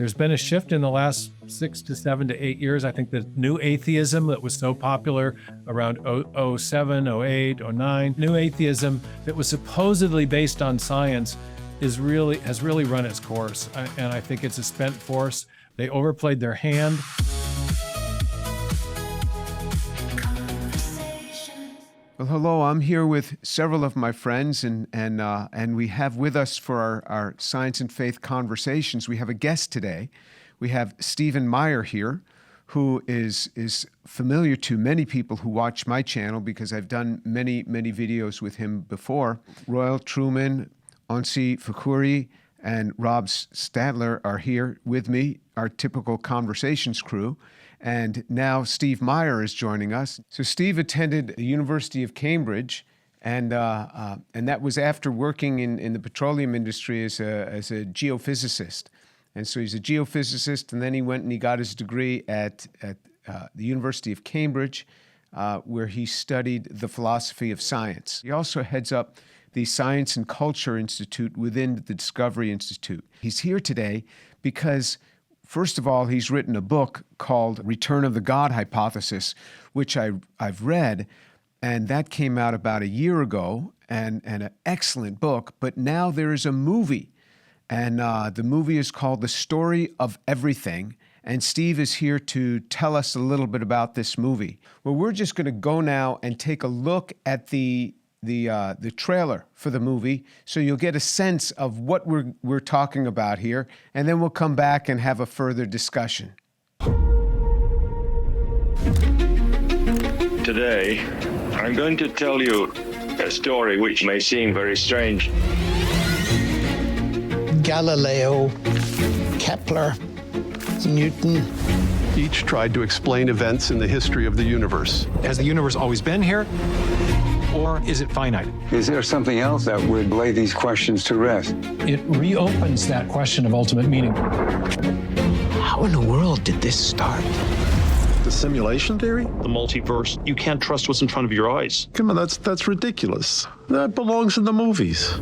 There's been a shift in the last 6 to 7 to 8 years. I think the new atheism that was so popular around 07, 08, 09, new atheism that was supposedly based on science has really run its course. And I think it's a spent force. They overplayed their hand. Well, hello, I'm here with several of my friends, and we have with us for our Science and Faith conversations, we have a guest today. We have Stephen Meyer here, who is familiar to many people who watch my channel because I've done many videos with him before. Royal Truman, Onsi Fakuri, and Rob Stadler are here with me, our typical conversations crew. And now Steve Meyer is joining us. So Steve attended the University of Cambridge, and that was after working in the petroleum industry as a geophysicist. And so he's a geophysicist, and then he went and he got his degree at the University of Cambridge, where he studied the philosophy of science. He also heads up the Science and Culture Institute within the Discovery Institute. He's here today because, first of all, he's written a book called Return of the God Hypothesis, which I've read, and that came out about a year ago, and an excellent book. But now there is a movie, and the movie is called The Story of Everything, and Steve is here to tell us a little bit about this movie. Well, we're just going to go now and take a look at the trailer for the movie, so you'll get a sense of what we're talking about here, and then we'll come back and have a further discussion. Today, I'm going to tell you a story which may seem very strange. Galileo, Kepler, Newton. Each tried to explain events in the history of the universe. Has the universe always been here? Or is it finite? Is there something else that would lay these questions to rest? It reopens that question of ultimate meaning. How in the world did this start? The simulation theory? The multiverse. You can't trust what's in front of your eyes. Come on, that's ridiculous. That belongs in the movies.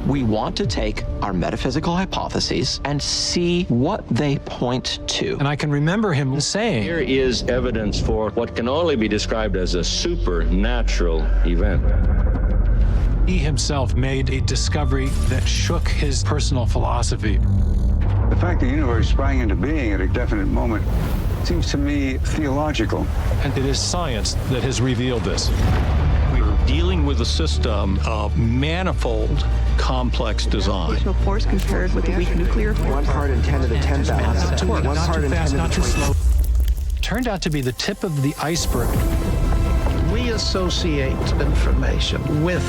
We want to take our metaphysical hypotheses and see what they point to. And I can remember him saying, Here is evidence for what can only be described as a supernatural event. he himself made a discovery that shook his personal philosophy. The fact the universe sprang into being at a definite moment seems to me theological. And it is science that has revealed this. We're dealing with a system of manifold, complex design. Gravitational force compared with a weak nuclear force. 1 part in 10 to the 10,000. Not One part too in 10 fast, to the not too 20. slow. Turned out to be the tip of the iceberg. We associate information with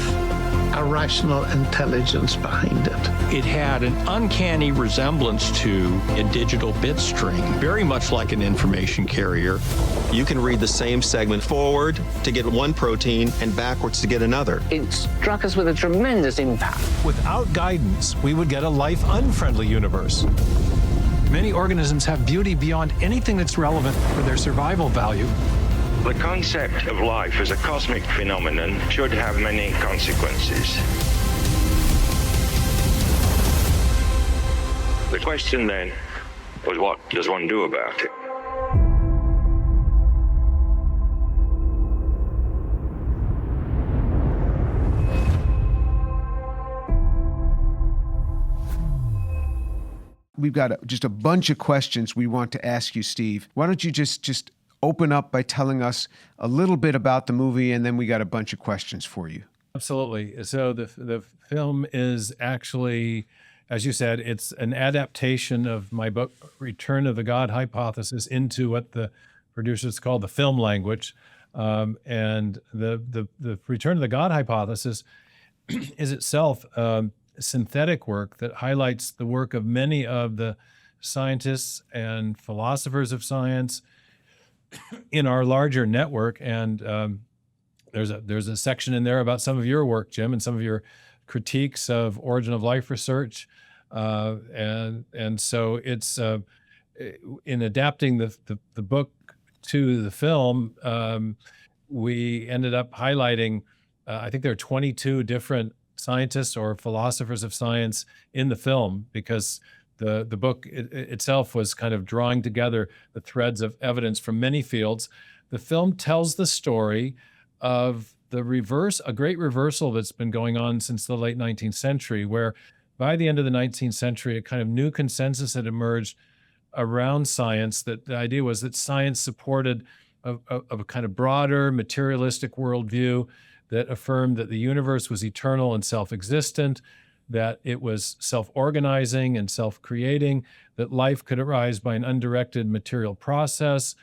a rational intelligence behind it. It had an uncanny resemblance to a digital bit string, very much like an information carrier. You can read the same segment forward to get one protein and backwards to get another. It struck us with a tremendous impact. Without guidance, we would get a life-unfriendly universe. Many organisms have beauty beyond anything that's relevant for their survival value. The concept of life as a cosmic phenomenon should have many consequences. The question then was, what does one do about it? We've got just a bunch of questions we want to ask you, Steve. Why don't you just open up by telling us a little bit about the movie, and then we got a bunch of questions for you. Absolutely. So the film is actually, as you said, it's an adaptation of my book, Return of the God Hypothesis, into what the producers call the film language. And the Return of the God Hypothesis is itself synthetic work that highlights the work of many of the scientists and philosophers of science in our larger network. And there's a section in there about some of your work, Jim, and some of your critiques of origin of life research. And so it's in adapting the book to the film, we ended up highlighting, I think there are 22 different scientists or philosophers of science in the film, because the book itself was kind of drawing together the threads of evidence from many fields. The film tells the story of a great reversal that's been going on since the late 19th century, where by the end of the 19th century, a kind of new consensus had emerged around science, that the idea was that science supported a kind of broader materialistic worldview that affirmed that the universe was eternal and self-existent, that it was self-organizing and self-creating, that life could arise by an undirected material process,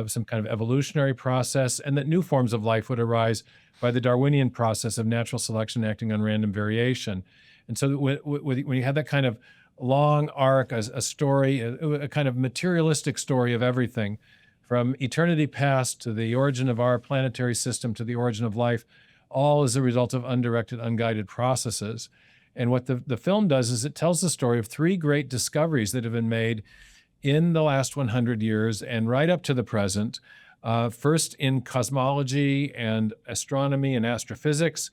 some kind of evolutionary process, and that new forms of life would arise by the Darwinian process of natural selection acting on random variation. And so when you have that kind of long arc, a story, a kind of materialistic story of everything, from eternity past to the origin of our planetary system to the origin of life, all as a result of undirected, unguided processes. And what the film does is it tells the story of three great discoveries that have been made in the last 100 years and right up to the present. First in cosmology and astronomy and astrophysics,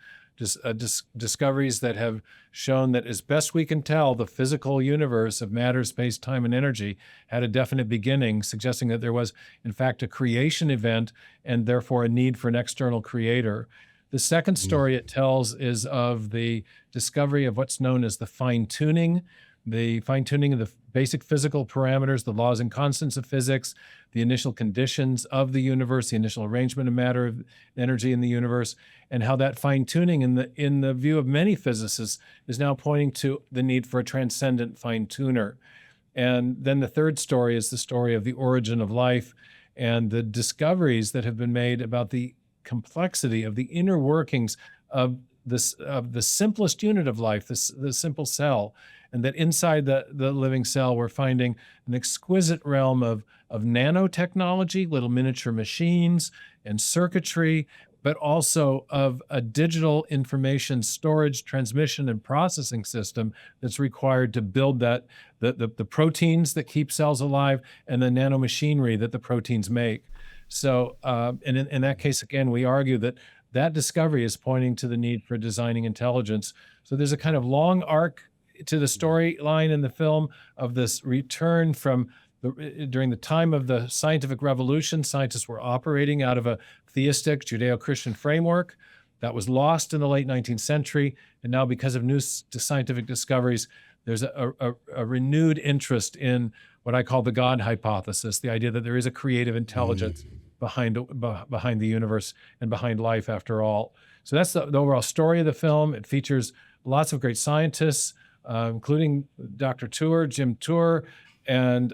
discoveries that have shown that, as best we can tell, the physical universe of matter, space, time, and energy had a definite beginning, suggesting that there was, in fact, a creation event and therefore a need for an external creator. The second story it tells is of the discovery of what's known as the fine-tuning of the basic physical parameters, the laws and constants of physics, the initial conditions of the universe, the initial arrangement of matter, of energy in the universe, and how that fine-tuning in the view of many physicists is now pointing to the need for a transcendent fine-tuner. And then the third story is the story of the origin of life and the discoveries that have been made about the complexity of the inner workings of the simplest unit of life, the simple cell, and that inside the living cell we're finding an exquisite realm of nanotechnology, little miniature machines and circuitry, but also of a digital information storage, transmission, and processing system that's required to build that the proteins that keep cells alive and the nanomachinery that the proteins make. So, and in that case, again, we argue that discovery is pointing to the need for designing intelligence. So there's a kind of long arc to the storyline in the film of this return from during the time of the scientific revolution. Scientists were operating out of a theistic Judeo-Christian framework that was lost in the late 19th century. And now, because of new scientific discoveries, there's a renewed interest in what I call the God hypothesis, the idea that there is a creative intelligence behind the universe and behind life after all. So that's the overall story of the film. It features lots of great scientists, including Dr. Jim Tour, and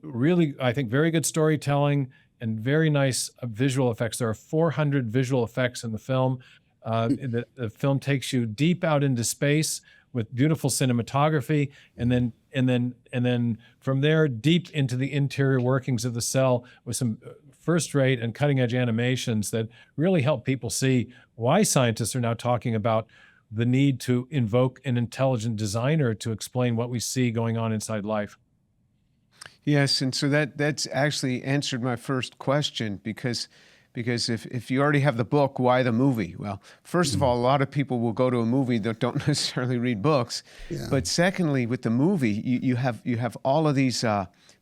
really, I think, very good storytelling and very nice visual effects. There are 400 visual effects in the film. The film takes you deep out into space with beautiful cinematography, and then from there deep into the interior workings of the cell with some first-rate and cutting-edge animations that really help people see why scientists are now talking about the need to invoke an intelligent designer to explain what we see going on inside life. Yes, and so that's actually answered my first question, because if you already have the book, why the movie? Well, first of all, a lot of people will go to a movie that don't necessarily read books. Yeah. But secondly, with the movie, you have all of these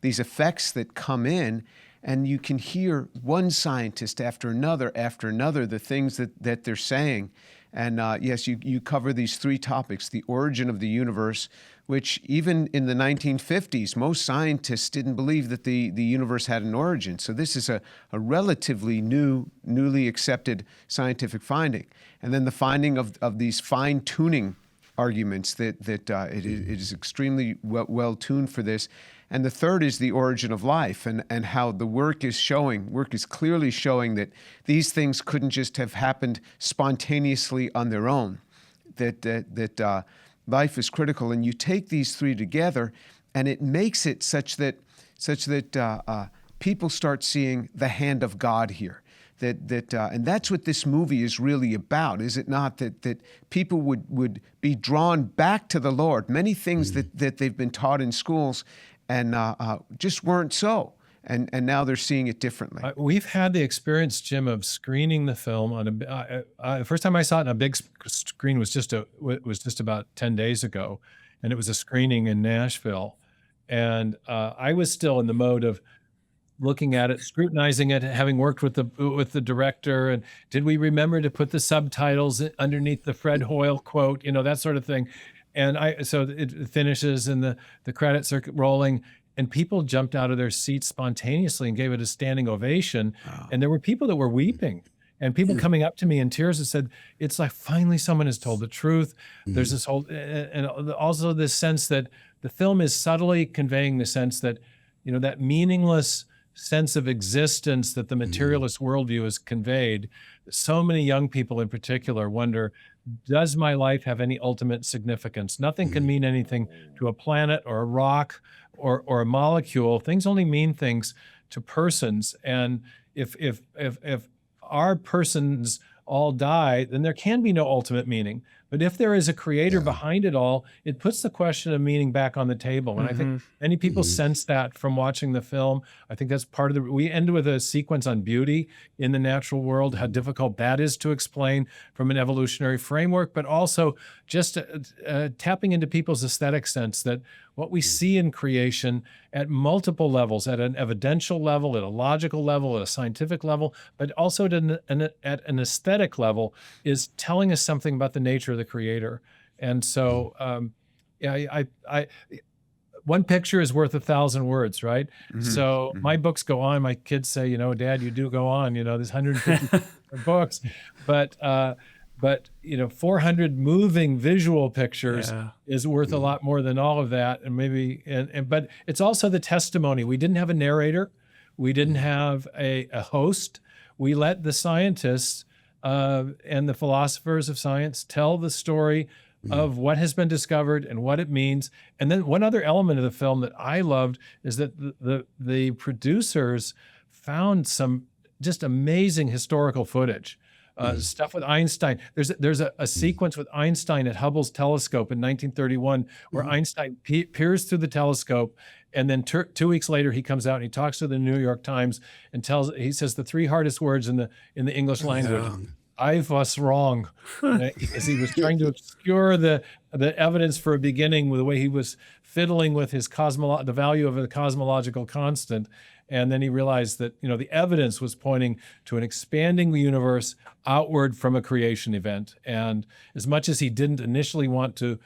effects that come in, and you can hear one scientist after another, the things that they're saying. And yes, you cover these three topics: the origin of the universe, which even in the 1950s, most scientists didn't believe that the universe had an origin. So this is a relatively newly accepted scientific finding. And then the finding of these fine-tuning arguments that it is extremely well tuned for this. And the third is the origin of life, and how the work is clearly showing that these things couldn't just have happened spontaneously on their own, that life is critical. And you take these three together, and it makes it such that people start seeing the hand of God here. And that's what this movie is really about, is it not? That people would be drawn back to the Lord. Many things that they've been taught in schools and just weren't so. and now they're seeing it differently. We've had the experience, Jim, of screening the film on the first time I saw it on a big screen was just about 10 days ago, and it was a screening in Nashville, and I was still in the mode of looking at it, scrutinizing it, having worked with the director, and did we remember to put the subtitles underneath the Fred Hoyle quote, that sort of thing. And so it finishes and the credits are rolling, and people jumped out of their seats spontaneously and gave it a standing ovation. Wow. And there were people that were weeping, and people coming up to me in tears and said, it's like finally someone has told the truth. There's this whole, and also this sense that the film is subtly conveying the sense that, that meaningless sense of existence that the materialist worldview has conveyed. So many young people in particular wonder, does my life have any ultimate significance? Nothing can mean anything to a planet or a rock or a molecule. Things only mean things to persons. And if our persons all die, then there can be no ultimate meaning. But if there is a creator behind it all, it puts the question of meaning back on the table. And I think many people sense that from watching the film. I think that's part of we end with a sequence on beauty in the natural world, how difficult that is to explain from an evolutionary framework, but also just tapping into people's aesthetic sense that what we see in creation at multiple levels, at an evidential level, at a logical level, at a scientific level, but also at an aesthetic level, is telling us something about the nature of the creator. And so, one picture is worth 1,000 words, right? So my books go on. My kids say, Dad, you do go on. There's 150 books, but 400 moving visual pictures is worth a lot more than all of that. And but it's also the testimony. We didn't have a narrator. We didn't have a host. We let the scientists and the philosophers of science tell the story of what has been discovered and what it means. And then one other element of the film that I loved is that the producers found some just amazing historical footage. Stuff with Einstein. There's a sequence with Einstein at Hubble's telescope in 1931 where Einstein peers through the telescope, and then 2 weeks later he comes out and he talks to the New York Times and he says the 3 hardest words in the English language. I was wrong, because he was trying to obscure the evidence for a beginning with the way he was fiddling with his the value of a cosmological constant. And then he realized that, the evidence was pointing to an expanding universe outward from a creation event. And as much as he didn't initially want to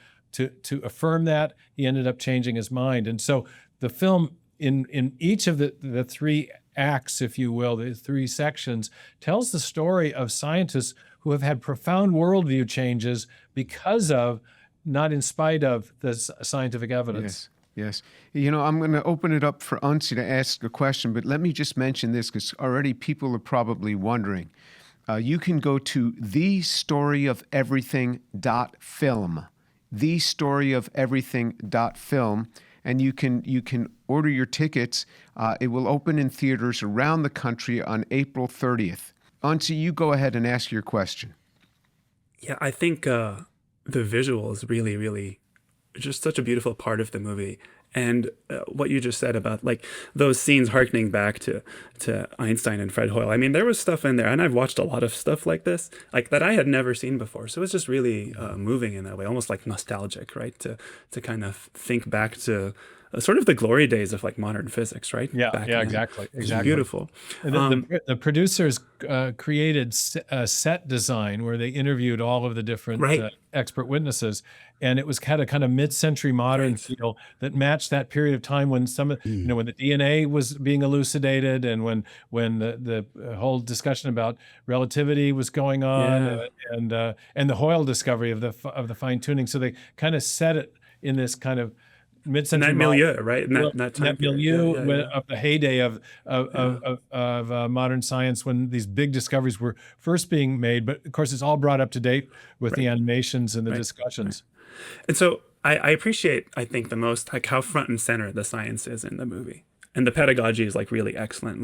affirm that, he ended up changing his mind. And so the film, in each of the 3 acts, if you will, the 3 sections, tells the story of scientists who have had profound worldview changes because of, not in spite of, the scientific evidence. Yes. I'm going to open it up for Unsi to ask a question, but let me just mention this because already people are probably wondering. You can go to thestoryofeverything.film, thestoryofeverything.film, and you can order your tickets. It will open in theaters around the country on April 30th. Unsi, you go ahead and ask your question. Yeah, I think the visual is really, really just such a beautiful part of the movie. And what you just said about those scenes harkening back to Einstein and Fred Hoyle. I mean, there was stuff in there, and I've watched a lot of stuff like this, that I had never seen before. So it was just really moving in that way, almost nostalgic, right? To kind of think back to sort of the glory days of modern physics, right? Exactly. Beautiful. The producers created a set design where they interviewed all of the different expert witnesses, and it was had a kind of mid-century modern feel that matched that period of time when when the DNA was being elucidated, and when the whole discussion about relativity was going on, and the Hoyle discovery of the fine tuning. So they kind of set it in this kind of mid-century milieu, right? In that time milieu of the heyday of modern science, when these big discoveries were first being made. But of course, it's all brought up to date with the animations and the discussions. And so I appreciate, I think, the most how front and center the science is in the movie, and the pedagogy is really excellent.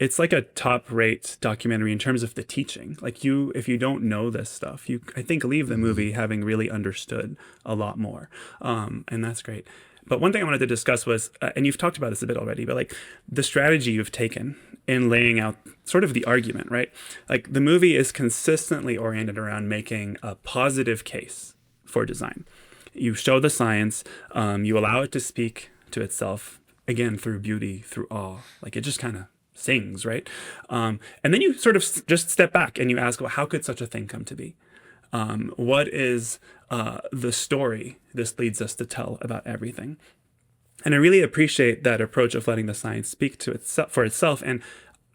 it's like a top-rate documentary in terms of the teaching. Like if you don't know this stuff, you, I think, leave the movie having really understood a lot more. And that's great. But one thing I wanted to discuss was, and you've talked about this a bit already, but like the strategy you've taken in laying out sort of the argument, right? Like the movie is consistently oriented around making a positive case for design. You show the science, you allow it to speak to itself, again, through beauty, through awe. Like it just kind of sings, right? And then you sort of just step back and you ask, well, how could such a thing come to be? What is the story this leads us to tell about everything? And I really appreciate that approach of letting the science speak to itself for itself. And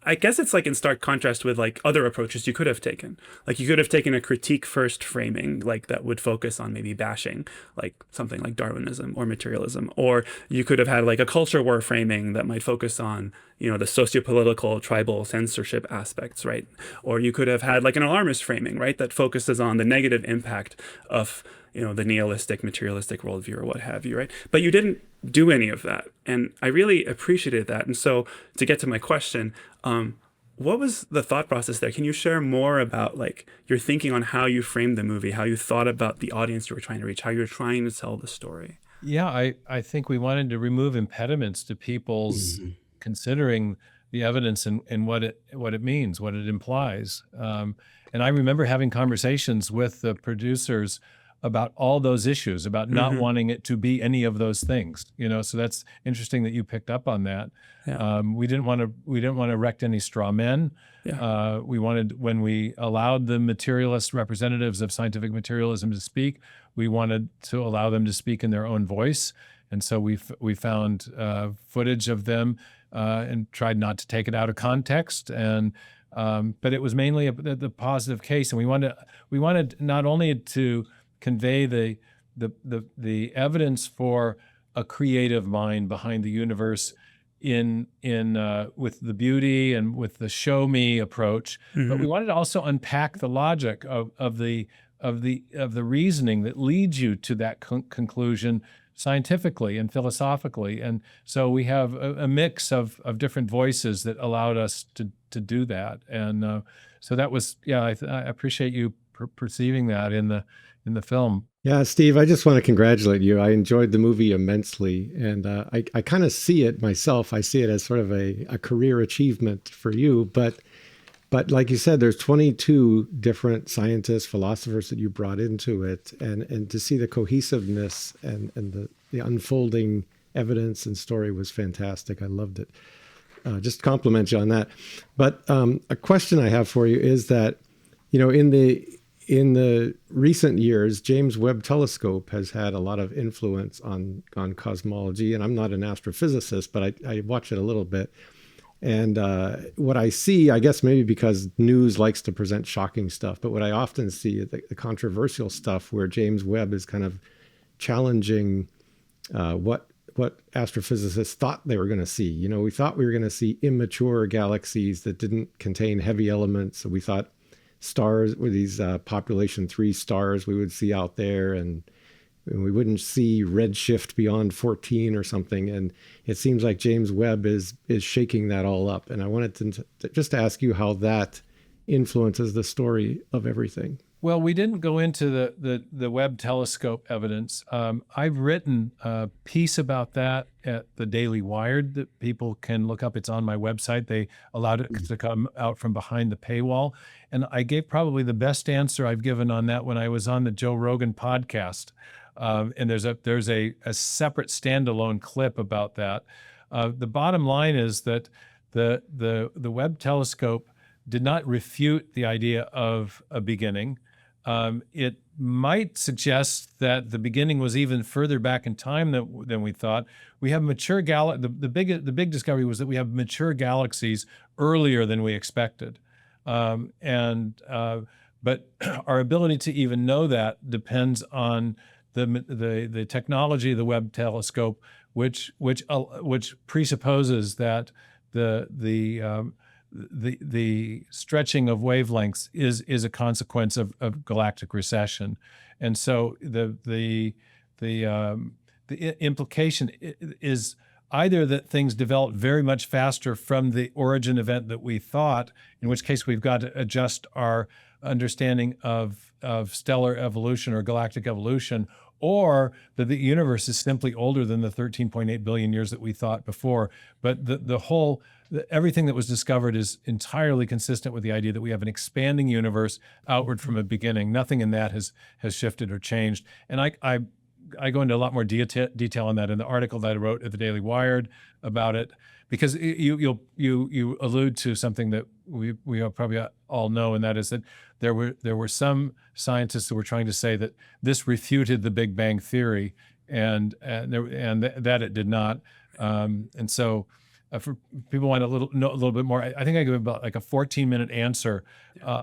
I guess it's like in stark contrast with like other approaches you could have taken. Like you could have taken a critique first framing, like that would focus on maybe bashing like something like Darwinism or materialism. Or you could have had like a culture war framing that might focus on, you know, the sociopolitical tribal censorship aspects, right? Or you could have had like an alarmist framing, right, that focuses on the negative impact of, you know, the nihilistic, materialistic worldview or what have you, right? But you didn't do any of that. And I really appreciated that. And so to get to my question, what was the thought process there? Can you share more about like your thinking on how you framed the movie, how you thought about the audience you were trying to reach, how you were trying to tell the story? Yeah, I think we wanted to remove impediments to people's considering the evidence and what it means, what it implies. And I remember having conversations with the producers about all those issues, about not wanting it to be any of those things, you know. So that's interesting that you picked up on that. Yeah. We didn't want to erect any straw men. Yeah. We wanted, when we allowed the materialist representatives of scientific materialism to speak, we wanted to allow them to speak in their own voice. And so we found footage of them and tried not to take it out of context. And but it was mainly the positive case, and we wanted not only to convey the evidence for a creative mind behind the universe in with the beauty and with the show me approach, but we wanted to also unpack the logic of the reasoning that leads you to that conclusion scientifically and philosophically. And so we have a mix of different voices that allowed us to do that. And so that was, yeah, I appreciate you perceiving that in the film. Yeah, Steve, I just want to congratulate you. I enjoyed the movie immensely, and I kind of see it myself. I see it as sort of a career achievement for you. But like you said, there's 22 different scientists, philosophers that you brought into it, and to see the cohesiveness and the unfolding evidence and story was fantastic. I loved it. Just compliment you on that. But a question I have for you is that, you know, in the recent years, James Webb Telescope has had a lot of influence on cosmology. And I'm not an astrophysicist, but I watch it a little bit. And what I see, I guess maybe because news likes to present shocking stuff, but what I often see is the controversial stuff where James Webb is kind of challenging what astrophysicists thought they were going to see. You know, we thought we were going to see immature galaxies that didn't contain heavy elements. So we thought stars were these population 3 stars we would see out there, and we wouldn't see redshift beyond 14 or something. And it seems like James Webb is shaking that all up. And I wanted to just ask you how that influences the story of everything. Well, we didn't go into the Webb telescope evidence. I've written a piece about that at the Daily Wired that people can look up. It's on my website. They allowed it to come out from behind the paywall. And I gave probably the best answer I've given on that when I was on the Joe Rogan podcast. And there's a separate standalone clip about that. The bottom line is that the Webb telescope did not refute the idea of a beginning. It might suggest that the beginning was even further back in time than we thought. We have mature the big discovery was that we have mature galaxies earlier than we expected, but our ability to even know that depends on the technology of the Webb telescope, which presupposes that the stretching of wavelengths is a consequence of galactic recession, and so the implication is either that things developed very much faster from the origin event that we thought, in which case we've got to adjust our understanding of stellar evolution or galactic evolution, or that the universe is simply older than the 13.8 billion years that we thought before. But everything that was discovered is entirely consistent with the idea that we have an expanding universe outward from a beginning. Nothing in that has shifted or changed. And I go into a lot more detail on that in the article that I wrote at the Daily Wired about it, because you allude to something that we probably all know, and that is that there were some scientists who were trying to say that this refuted the Big Bang theory, and that it did not. And so, for people want know a little bit more, I think I gave about like a 14-minute answer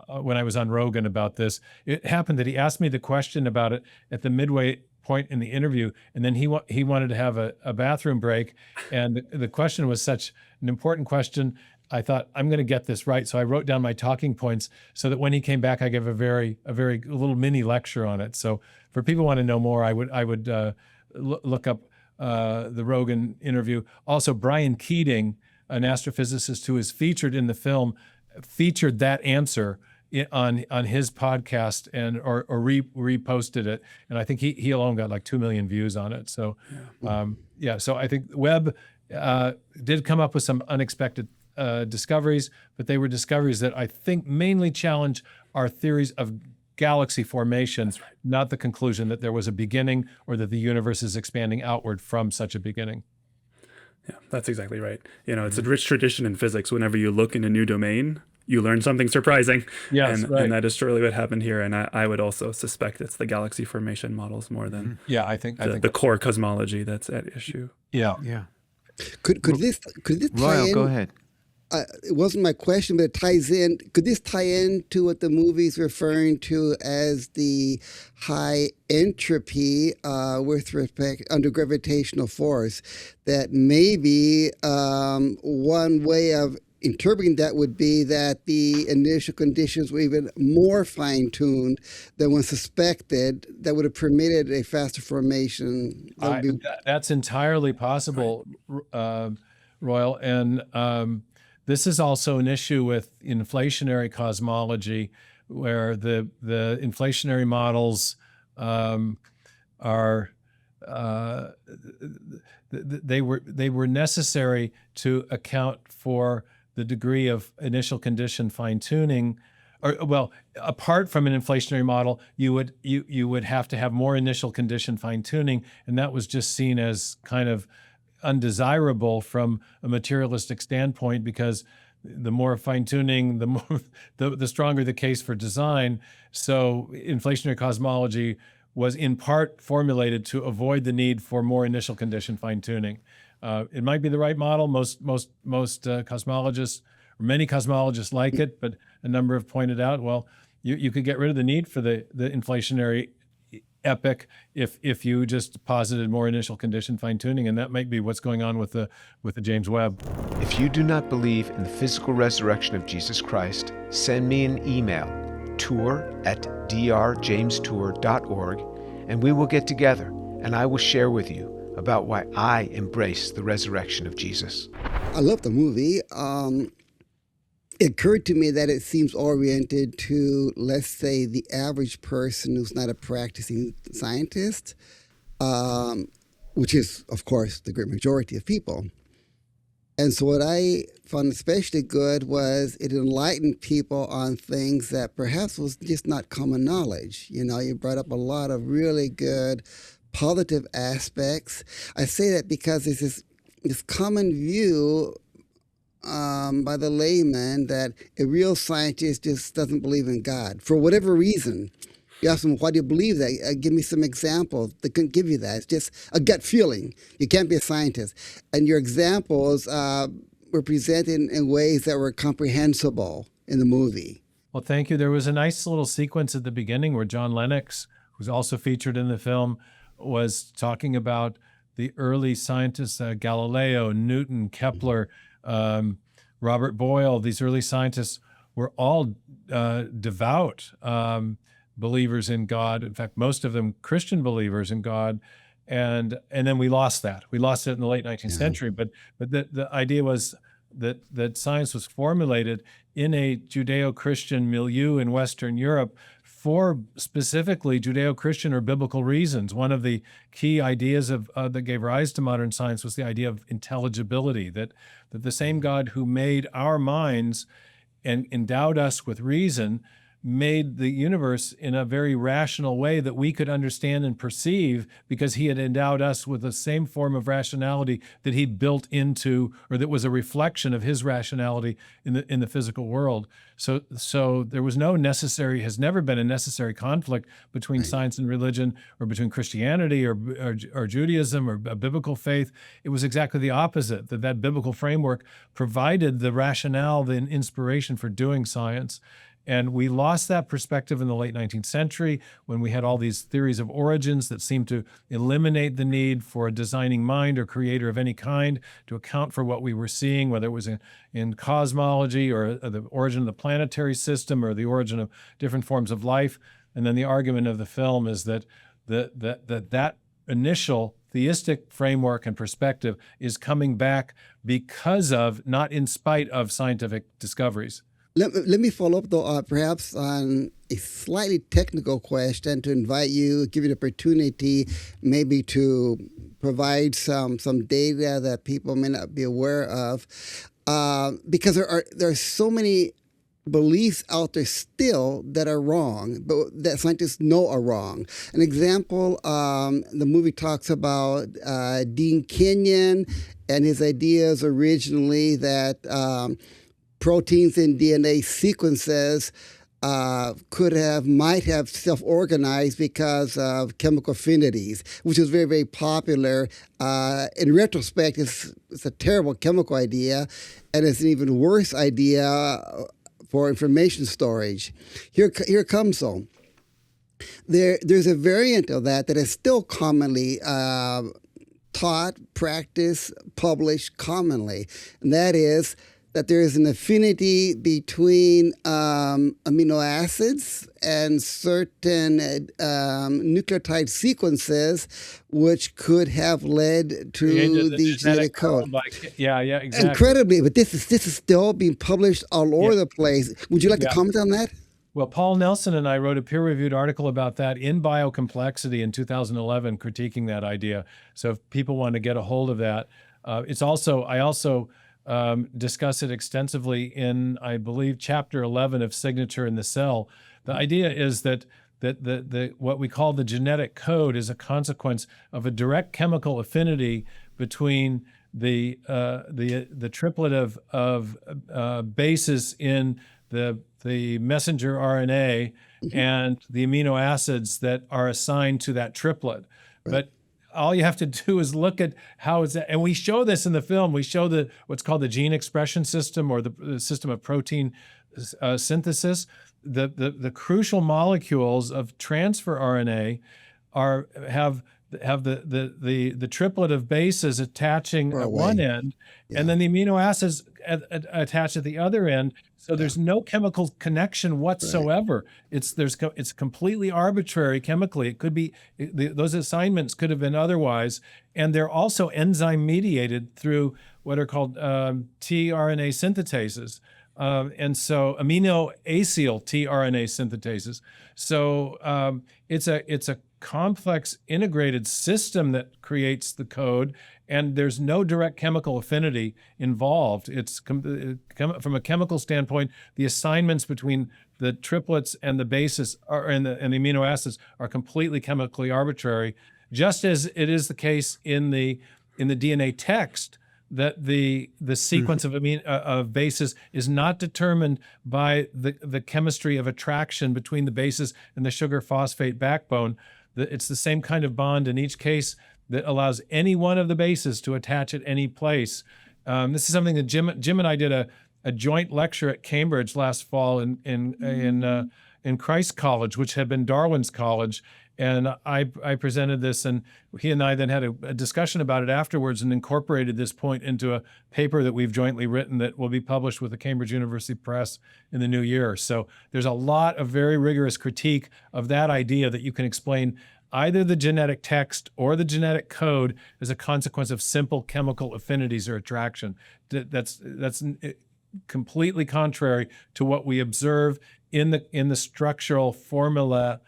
when I was on Rogan about this. It happened that he asked me the question about it at the midway point in the interview, and then he wanted to have a bathroom break, and the question was such an important question. I thought, I'm going to get this right, so I wrote down my talking points so that when he came back, I gave a very little mini lecture on it. So for people who want to know more, I would look up the Rogan interview. Also, Brian Keating, an astrophysicist who is featured in the film, featured that answer on his podcast or reposted it, and I think he alone got like 2 million views on it. So so I think Webb did come up with some unexpected discoveries, but they were discoveries that I think mainly challenge our theories of galaxy formation, not the conclusion that there was a beginning or that the universe is expanding outward from such a beginning. Yeah, that's exactly right. It's a rich tradition in physics. Whenever you look in a new domain, you learn something surprising. Yes, and that is surely what happened here. And I would also suspect it's the galaxy formation models more than I think the core cosmology that's at issue. Yeah. Could this tie Royal, in? go ahead. It wasn't my question, but it ties in. Could this tie in to what the movie's referring to as the high entropy with respect under gravitational force? That maybe one way of interpreting that would be that the initial conditions were even more fine-tuned than was suspected, that would have permitted a faster formation. That's entirely possible, Royal. And this is also an issue with inflationary cosmology, where the inflationary models they were necessary to account for the degree of initial condition fine-tuning. Or, well, apart from an inflationary model, you would have to have more initial condition fine-tuning, and that was just seen as kind of undesirable from a materialistic standpoint, because the more fine-tuning, the stronger the case for design. So inflationary cosmology was in part formulated to avoid the need for more initial condition fine-tuning. It might be the right model. Most cosmologists, or many cosmologists, like it, but a number have pointed out, well, you could get rid of the need for the inflationary epoch if you just posited more initial condition fine-tuning, and that might be what's going on with the James Webb. If you do not believe in the physical resurrection of Jesus Christ, send me an email, tour@drjamestour.org, and we will get together, and I will share with you about why I embrace the resurrection of Jesus. I love the movie. It occurred to me that it seems oriented to, let's say, the average person who's not a practicing scientist, which is, of course, the great majority of people. And so what I found especially good was it enlightened people on things that perhaps was just not common knowledge. You brought up a lot of really good positive aspects. I say that because there's this common view by the layman that a real scientist just doesn't believe in God for whatever reason. You ask them, why do you believe that? Give me some examples. They couldn't give you that. It's just a gut feeling. You can't be a scientist. And your examples were presented in ways that were comprehensible in the movie. Well, thank you. There was a nice little sequence at the beginning where John Lennox, who's also featured in the film, was talking about the early scientists, Galileo, Newton, Kepler, Robert Boyle. These early scientists were all devout believers in God. In fact, most of them Christian believers in God. and then we lost that. We lost it in the late 19th century. But the idea was that science was formulated in a Judeo-Christian milieu in Western Europe for specifically Judeo-Christian or biblical reasons. One of the key ideas that gave rise to modern science was the idea of intelligibility, that the same God who made our minds and endowed us with reason made the universe in a very rational way that we could understand and perceive, because he had endowed us with the same form of rationality that he built into, or that was a reflection of his rationality in the physical world. So there was has never been a necessary conflict between science and religion, or between Christianity or Judaism or a biblical faith. It was exactly the opposite, that biblical framework provided the rationale, the inspiration for doing science. And we lost that perspective in the late 19th century when we had all these theories of origins that seemed to eliminate the need for a designing mind or creator of any kind to account for what we were seeing, whether it was in cosmology or the origin of the planetary system or the origin of different forms of life. And then the argument of the film is that that initial theistic framework and perspective is coming back because of, not in spite of, scientific discoveries. Let me follow up, though, perhaps on a slightly technical question to invite you, give you the opportunity maybe to provide some data that people may not be aware of, because there are so many beliefs out there still that are wrong, but that scientists know are wrong. An example, the movie talks about Dean Kenyon and his ideas originally that proteins in DNA sequences might have self-organized because of chemical affinities, which is very, very popular. In retrospect, it's a terrible chemical idea, and it's an even worse idea for information storage. Here comes though. There's a variant of that is still commonly taught, practiced, published commonly, and that is that there is an affinity between amino acids and certain nucleotide sequences, which could have led to the genetic code. Yeah, exactly. Incredibly, but this is still being published all over the place. Would you like to comment on that? Well, Paul Nelson and I wrote a peer-reviewed article about that in Biocomplexity in 2011, critiquing that idea. So if people want to get a hold of that, I also discuss it extensively in, I believe, chapter 11 of Signature in the Cell. The idea is that what we call the genetic code is a consequence of a direct chemical affinity between the triplet of bases in the messenger RNA and the amino acids that are assigned to that triplet. But all you have to do is look at how is that, and we show this in the film. We show what's called the gene expression system, or the system of protein synthesis. The crucial molecules of transfer RNA have the triplet of bases attaching at one end, and then the amino acids attached at the other end. So there's no chemical connection whatsoever. It's completely arbitrary chemically. It could be those assignments could have been otherwise, and they're also enzyme mediated through what are called tRNA synthetases, and so amino acyl tRNA synthetases. So it's a complex integrated system that creates the code, and there's no direct chemical affinity involved. It's from a chemical standpoint, the assignments between the triplets and the bases and the amino acids are completely chemically arbitrary, just as it is the case in the DNA text, that the sequence of bases is not determined by the chemistry of attraction between the bases and the sugar phosphate backbone. It's the same kind of bond in each case that allows any one of the bases to attach at any place. This is something that Jim and I did a joint lecture at Cambridge last fall in Christ College, which had been Darwin's college. And I presented this, and he and I then had a discussion about it afterwards and incorporated this point into a paper that we've jointly written that will be published with the Cambridge University Press in the new year. So there's a lot of very rigorous critique of that idea that you can explain either the genetic text or the genetic code as a consequence of simple chemical affinities or attraction. That's completely contrary to what we observe in the structural formulae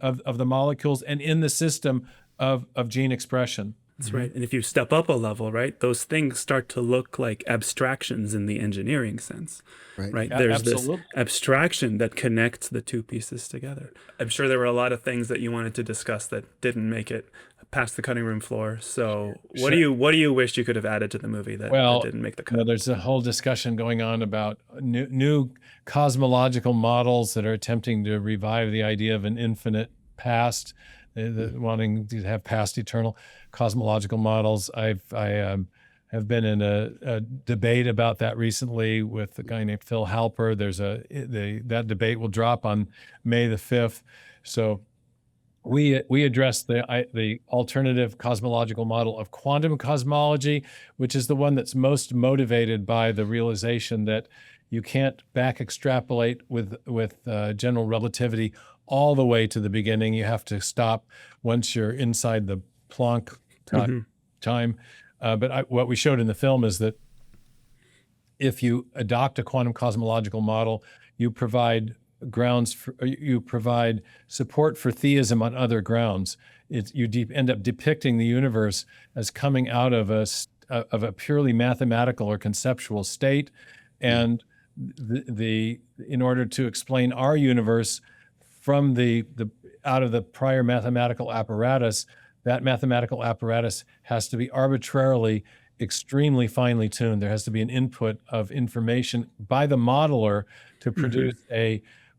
of the molecules and in the system of gene expression. That's right. And if you step up a level, right, those things start to look like abstractions in the engineering sense, right? There's this abstraction that connects the two pieces together. I'm sure there were a lot of things that you wanted to discuss that didn't make it past the cutting room floor. So what do you wish you could have added to the movie that didn't make the cut? There's a whole discussion going on about new cosmological models that are attempting to revive the idea of an infinite past, wanting to have past eternal cosmological models. I have been in a debate about that recently with a guy named Phil Halper. That debate will drop on May the 5th. So we addressed the alternative cosmological model of quantum cosmology, which is the one that's most motivated by the realization that you can't back extrapolate with general relativity all the way to the beginning. You have to stop once you're inside the Planck time. But what we showed in the film is that if you adopt a quantum cosmological model, you provide support for theism on other grounds. You end up depicting the universe as coming out of a purely mathematical or conceptual state, and in order to explain our universe from out of the prior mathematical apparatus, that mathematical apparatus has to be arbitrarily extremely finely tuned. There has to be an input of information by the modeler to produce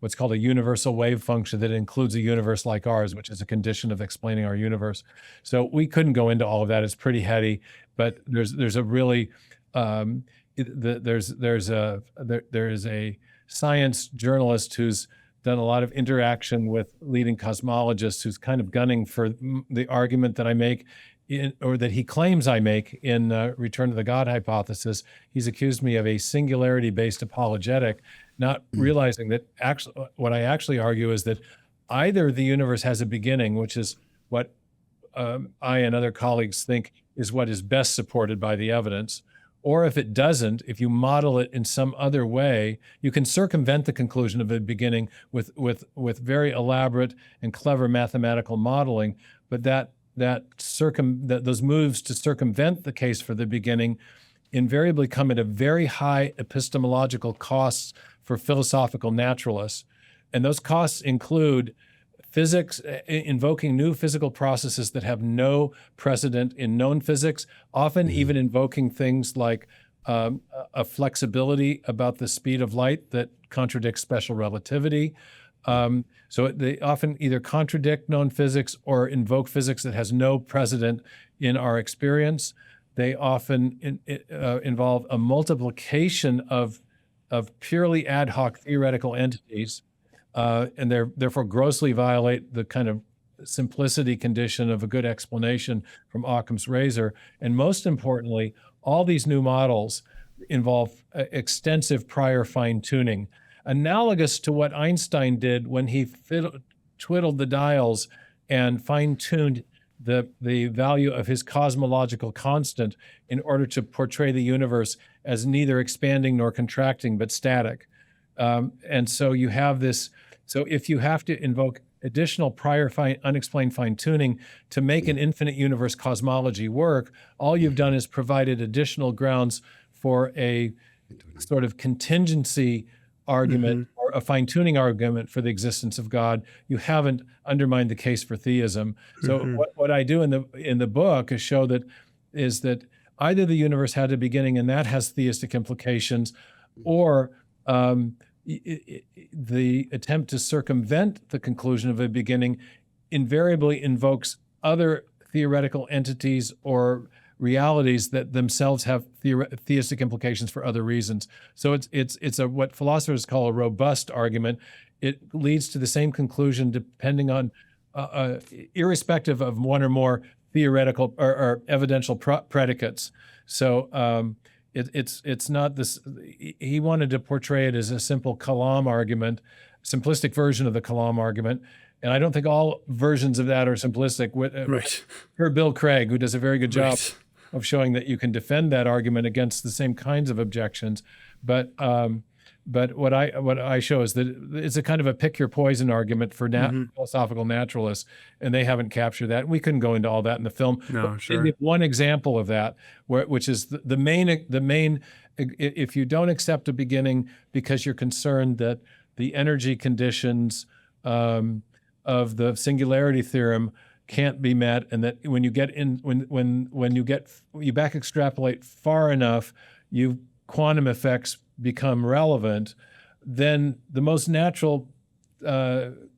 what's called a universal wave function that includes a universe like ours, which is a condition of explaining our universe. So we couldn't go into all of that. It's pretty heady, but there's a really there is a science journalist who's done a lot of interaction with leading cosmologists who's kind of gunning for the argument that I make or that he claims I make in Return to the God hypothesis. He's accused me of a singularity-based apologetic, not realizing that what I actually argue is that either the universe has a beginning, which is what I and other colleagues think is what is best supported by the evidence, or if it doesn't, if you model it in some other way, you can circumvent the conclusion of a beginning with very elaborate and clever mathematical modeling. But those moves to circumvent the case for the beginning invariably come at a very high epistemological costs for philosophical naturalists. And those costs include physics, invoking new physical processes that have no precedent in known physics, often even invoking things like a flexibility about the speed of light that contradicts special relativity. So they often either contradict known physics or invoke physics that has no precedent in our experience. They often involve a multiplication of purely ad hoc theoretical entities, and therefore grossly violate the kind of simplicity condition of a good explanation from Occam's razor. And most importantly, all these new models involve extensive prior fine-tuning, analogous to what Einstein did when he twiddled the dials and fine-tuned the value of his cosmological constant in order to portray the universe as neither expanding nor contracting, but static. And so you have this. So if you have to invoke additional prior unexplained fine-tuning to make an infinite universe cosmology work, all you've done is provided additional grounds for a sort of contingency argument or a fine-tuning argument for the existence of God. You haven't undermined the case for theism. So what I do in the book is show that either the universe had a beginning and that has theistic implications, or the attempt to circumvent the conclusion of a beginning invariably invokes other theoretical entities or realities that themselves have theistic implications for other reasons. So it's what philosophers call a robust argument. It leads to the same conclusion depending on, irrespective of one or more theoretical or evidential predicates. So it's not this. He wanted to portray it as a simple Kalam argument, simplistic version of the Kalam argument, And I don't think all versions of that are simplistic. Right. Her Bill Craig, who does a very good job of showing that you can defend that argument against the same kinds of objections. But what I show is that it's a kind of a pick your poison argument for philosophical naturalists, and they haven't captured that. We couldn't go into all that in the film. No, but sure. One example of that, which is the main. If you don't accept a beginning because you're concerned that the energy conditions of the singularity theorem can't be met, and that when you get in, when you back extrapolate far enough, quantum effects become relevant, then the most natural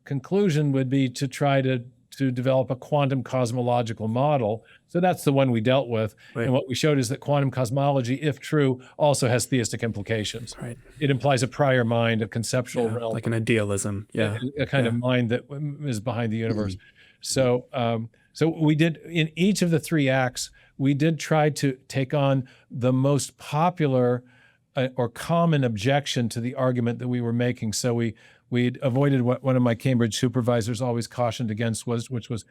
conclusion would be to try to develop a quantum cosmological model. So that's the one we dealt with. Right. And what we showed is that quantum cosmology, if true, also has theistic implications. Right. It implies a prior mind, a conceptual realm. Like an idealism. Yeah. A kind of mind that is behind the universe. So we did, in each of the three acts, we did try to take on the most popular or common objection to the argument that we were making. So we avoided what one of my Cambridge supervisors always cautioned against, which was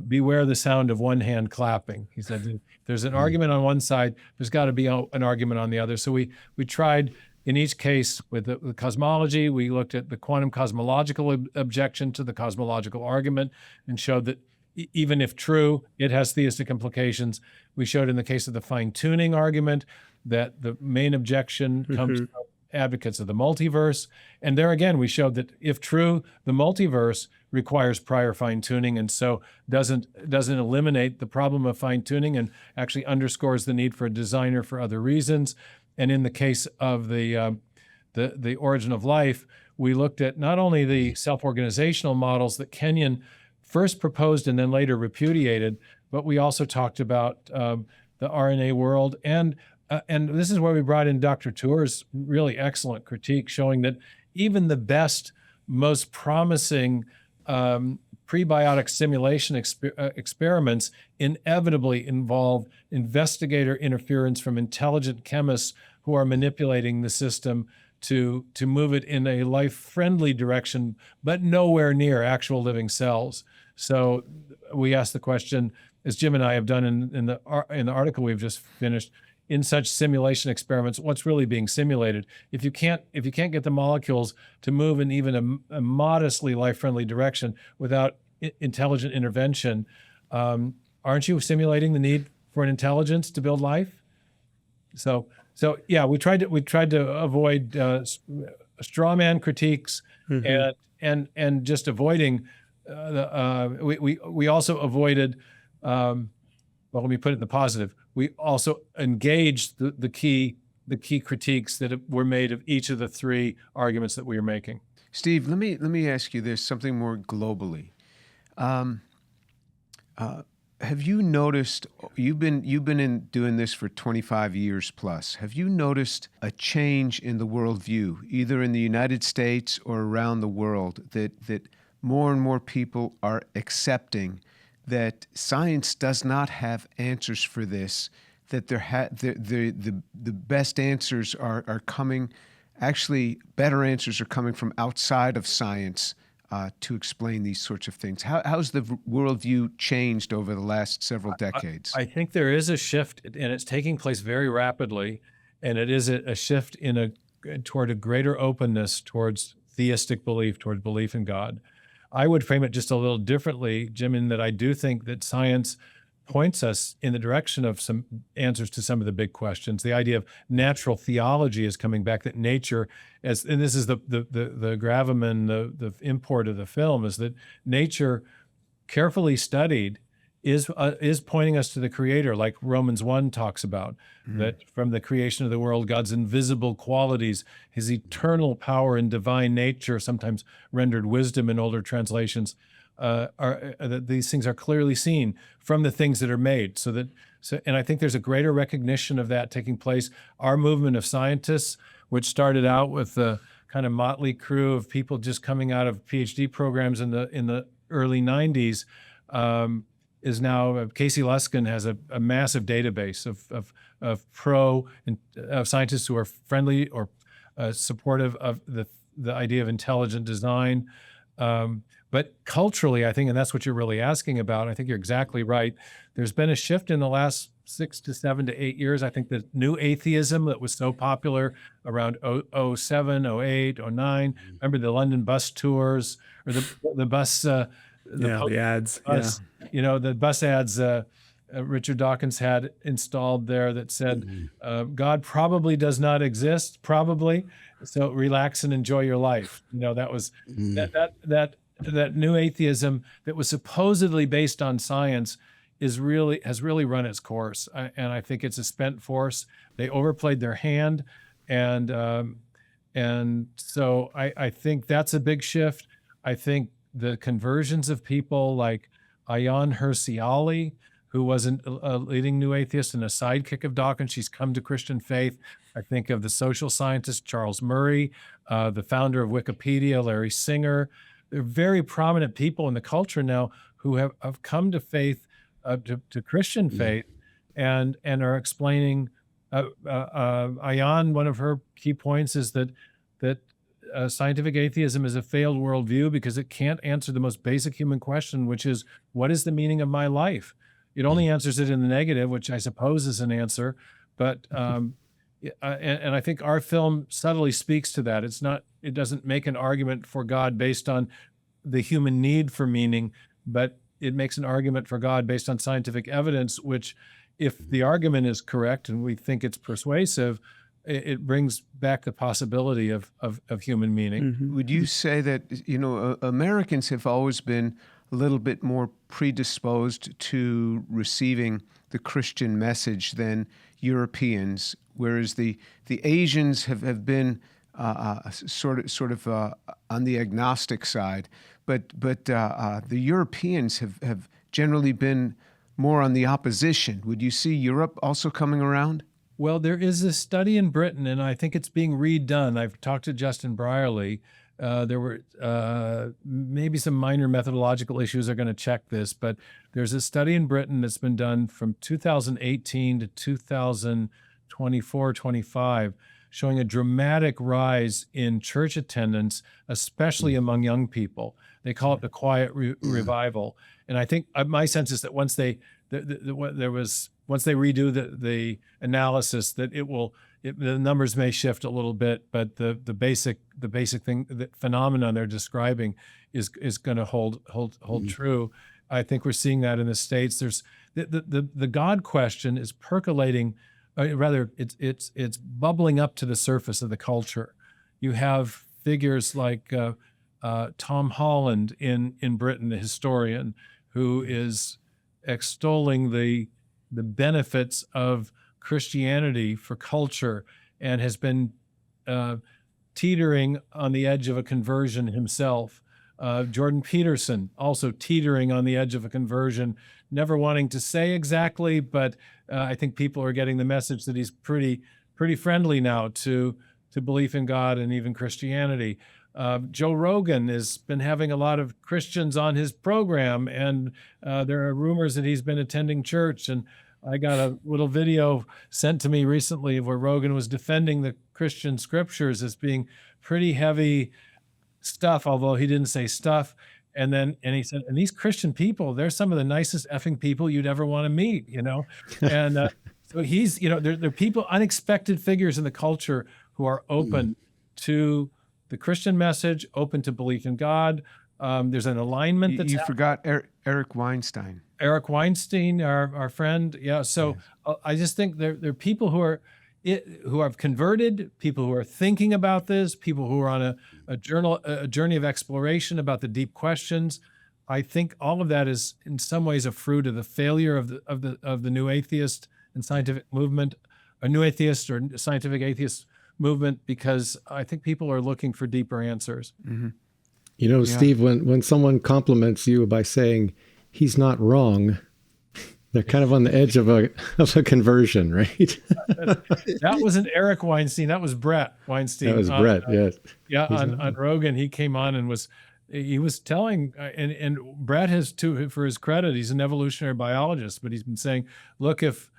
beware the sound of one hand clapping. He said, if there's an argument on one side, there's got to be an argument on the other. So we tried in each case with the cosmology, we looked at the quantum cosmological objection to the cosmological argument and showed that even if true, it has theistic implications. We showed in the case of the fine-tuning argument that the main objection comes from advocates of the multiverse. And there again, we showed that if true, the multiverse requires prior fine-tuning, and so doesn't eliminate the problem of fine-tuning, and actually underscores the need for a designer for other reasons. And in the case of the origin of life, we looked at not only the self-organizational models that Kenyon first proposed and then later repudiated, but we also talked about the RNA world. And this is where we brought in Dr. Tour's really excellent critique, showing that even the best, most promising prebiotic simulation experiments inevitably involve investigator interference from intelligent chemists who are manipulating the system to move it in a life-friendly direction, but nowhere near actual living cells. So we asked the question, as Jim and I have done in the article we've just finished, in such simulation experiments, what's really being simulated? If you can't get the molecules to move in even a modestly life-friendly direction without intelligent intervention, aren't you simulating the need for an intelligence to build life? So yeah, we tried to avoid straw man critiques and just avoiding. We also avoided. Well, let me put it in the positive. We also engaged the key critiques that were made of each of the three arguments that we were making. Steve, let me ask you this, something more globally. Have you noticed, you've been in doing this for 25 years plus, have you noticed a change in the worldview, either in the United States or around the world, that more and more people are accepting that science does not have answers for this, that the best answers are coming, actually better answers are coming from outside of science to explain these sorts of things? How's the worldview changed over the last several decades? I think there is a shift, and it's taking place very rapidly, and it is a shift toward a greater openness towards theistic belief, toward belief in God. I would frame it just a little differently, Jim, in that I do think that science points us in the direction of some answers to some of the big questions. The idea of natural theology is coming back, that nature, and this is the gravamen, the import of the film, is that nature, carefully studied, is pointing us to the Creator, like Romans 1 talks about, that from the creation of the world, God's invisible qualities, his eternal power and divine nature, sometimes rendered wisdom in older translations, that these things are clearly seen from the things that are made. And I think there's a greater recognition of that taking place. Our movement of scientists, which started out with the kind of motley crew of people just coming out of PhD programs in the early 90s, is now, Casey Luskin has a massive database of scientists who are friendly or supportive of the idea of intelligent design. But culturally, I think, and that's what you're really asking about, I think you're exactly right. There's been a shift in the last 6 to 7 to 8 years. I think the new atheism that was so popular around 07, 08, 09. Remember the London bus tours or the bus, the ads. Bus, the bus ads Richard Dawkins had installed there that said, God probably does not exist, probably. So relax and enjoy your life. That was that new atheism that was supposedly based on science has really run its course, and I think it's a spent force. They overplayed their hand, and so I think that's a big shift. I think the conversions of people like Ayaan Hirsi Ali, who was a leading new atheist and a sidekick of Dawkins, she's come to Christian faith. I think of the social scientist Charles Murray, the founder of Wikipedia, Larry Singer. They're very prominent people in the culture now who have come to faith, to Christian faith, and are explaining. Ayaan, one of her key points is that scientific atheism is a failed worldview because it can't answer the most basic human question, which is, what is the meaning of my life? It only answers it in the negative, which I suppose is an answer, but and I think our film subtly speaks to that. It doesn't make an argument for God based on the human need for meaning, but it makes an argument for God based on scientific evidence, which, if the argument is correct and we think it's persuasive, it brings back the possibility of human meaning. Would you say that, Americans have always been a little bit more predisposed to receiving the Christian message than Europeans, whereas the Asians have been sort of on the agnostic side, but the Europeans have generally been more on the opposition. Would you see Europe also coming around? Well, there is a study in Britain, and I think it's being redone. I've talked to Justin Brierley. There were maybe some minor methodological issues are going to check this, but there's a study in Britain that's been done from 2018 to 2024, 25, showing a dramatic rise in church attendance, especially among young people. They call it the quiet revival. And I think my sense is that once they redo the analysis, that the numbers may shift a little bit, but the basic thing, the phenomenon they're describing is going to hold true. I think we're seeing that in the States. There's the God question is percolating, rather it's bubbling up to the surface of the culture. You have figures like Tom Holland in Britain, the historian, who is extolling the benefits of Christianity for culture and has been teetering on the edge of a conversion himself. Jordan Peterson also teetering on the edge of a conversion, never wanting to say exactly, but I think people are getting the message that he's pretty friendly now to belief in God and even Christianity. Joe Rogan has been having a lot of Christians on his program, and there are rumors that he's been attending church. And I got a little video sent to me recently where Rogan was defending the Christian scriptures as being pretty heavy stuff, although he didn't say stuff. And he said, and these Christian people, they're some of the nicest effing people you'd ever want to meet, And so he's, they're people, unexpected figures in the culture who are open to the Christian message, open to belief in God. There's an alignment that's you forgot Eric Weinstein. Eric Weinstein, our friend. Yeah. So I just think there are people who have converted, people who are thinking about this, people who are on a journey of exploration about the deep questions. I think all of that is in some ways a fruit of the failure of the new atheist and scientific movement, a new atheist or scientific atheist movement, because I think people are looking for deeper answers. Mm-hmm. Steve, when someone compliments you by saying he's not wrong, they're kind of on the edge of a conversion, right? That wasn't Eric Weinstein. That was Brett Weinstein. That was Brett, yes. Yeah, on Rogan, he came on and was telling, and Brett has too, for his credit, he's an evolutionary biologist, but he's been saying, look, if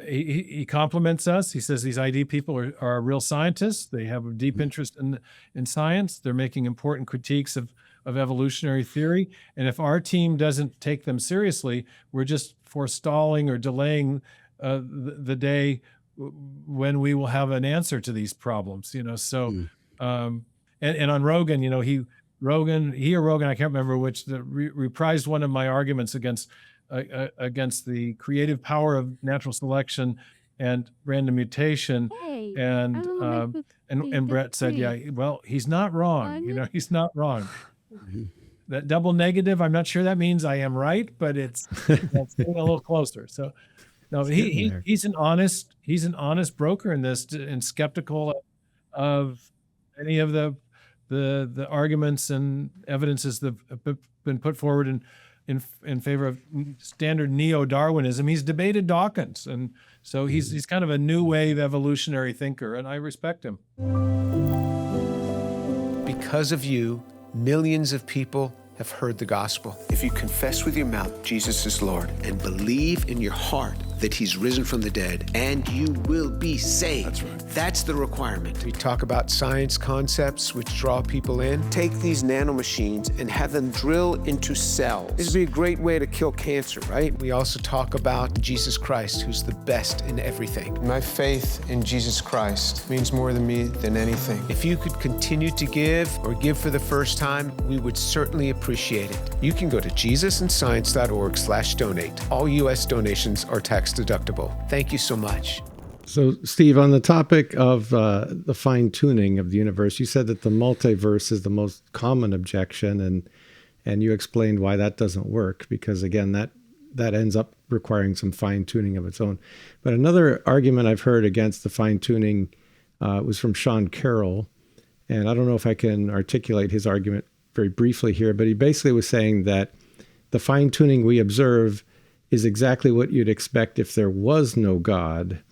he compliments us. He says these ID people are real scientists. They have a deep interest in science. They're making important critiques of of evolutionary theory. And if our team doesn't take them seriously, we're just forestalling or delaying the day when we will have an answer to these problems, So, and on Rogan, Rogan, I can't remember which, reprised one of my arguments against the creative power of natural selection and random mutation. And Brett said, yeah, well, he's not wrong. He's not wrong. That double negative, I'm not sure that means I am right, but it's getting a little closer. So no, he's an honest broker in this, and skeptical of any of the arguments and evidences that have been put forward in favor of standard neo-Darwinism. He's debated Dawkins, and so he's kind of a new wave evolutionary thinker, and I respect him. Because of you, millions of people have heard the gospel. If you confess with your mouth Jesus is Lord and believe in your heart that he's risen from the dead, and you will be saved. That's right. That's the requirement. We talk about science concepts which draw people in. Take these nanomachines and have them drill into cells. This would be a great way to kill cancer, right? We also talk about Jesus Christ, who's the best in everything. My faith in Jesus Christ means more to me than anything. If you could continue to give or give for the first time, we would certainly appreciate it. You can go to jesusandscience.org/donate. All U.S. donations are tax deductible. Thank you so much. So, Steve, on the topic of the fine-tuning of the universe, you said that the multiverse is the most common objection, and you explained why that doesn't work, because, again, that ends up requiring some fine-tuning of its own. But another argument I've heard against the fine-tuning was from Sean Carroll, and I don't know if I can articulate his argument very briefly here, but he basically was saying that the fine-tuning we observe is exactly what you'd expect if there was no God,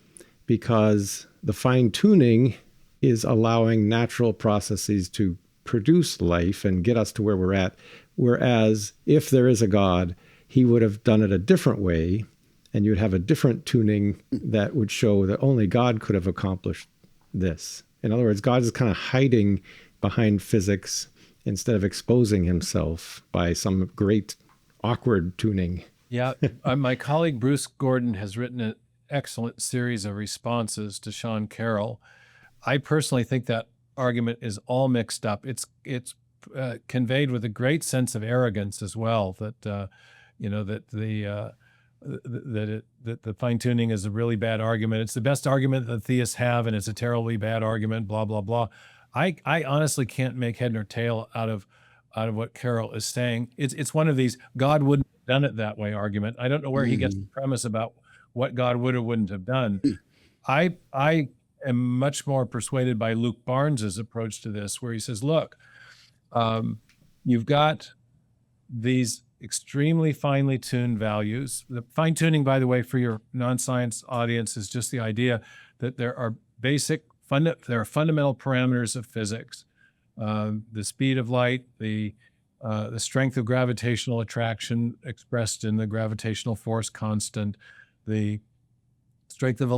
because the fine-tuning is allowing natural processes to produce life and get us to where we're at. Whereas if there is a God, he would have done it a different way, and you'd have a different tuning that would show that only God could have accomplished this. In other words, God is kind of hiding behind physics instead of exposing himself by some great awkward tuning. Yeah, my colleague Bruce Gordon has written an excellent series of responses to Sean Carroll. I personally think that argument is all mixed up. It's conveyed with a great sense of arrogance as well. That that the fine tuning is a really bad argument. It's the best argument that theists have, and it's a terribly bad argument. Blah blah blah. I honestly can't make head nor tail out of what Carroll is saying. It's one of these God wouldn't have done it that way argument. I don't know where he gets the premise about what God would or wouldn't have done. I am much more persuaded by Luke Barnes's approach to this, where he says, look, you've got these extremely finely tuned values. The fine tuning, by the way, for your non-science audience, is just the idea that there are fundamental parameters of physics. The speed of light, the strength of gravitational attraction expressed in the gravitational force constant, the strength of the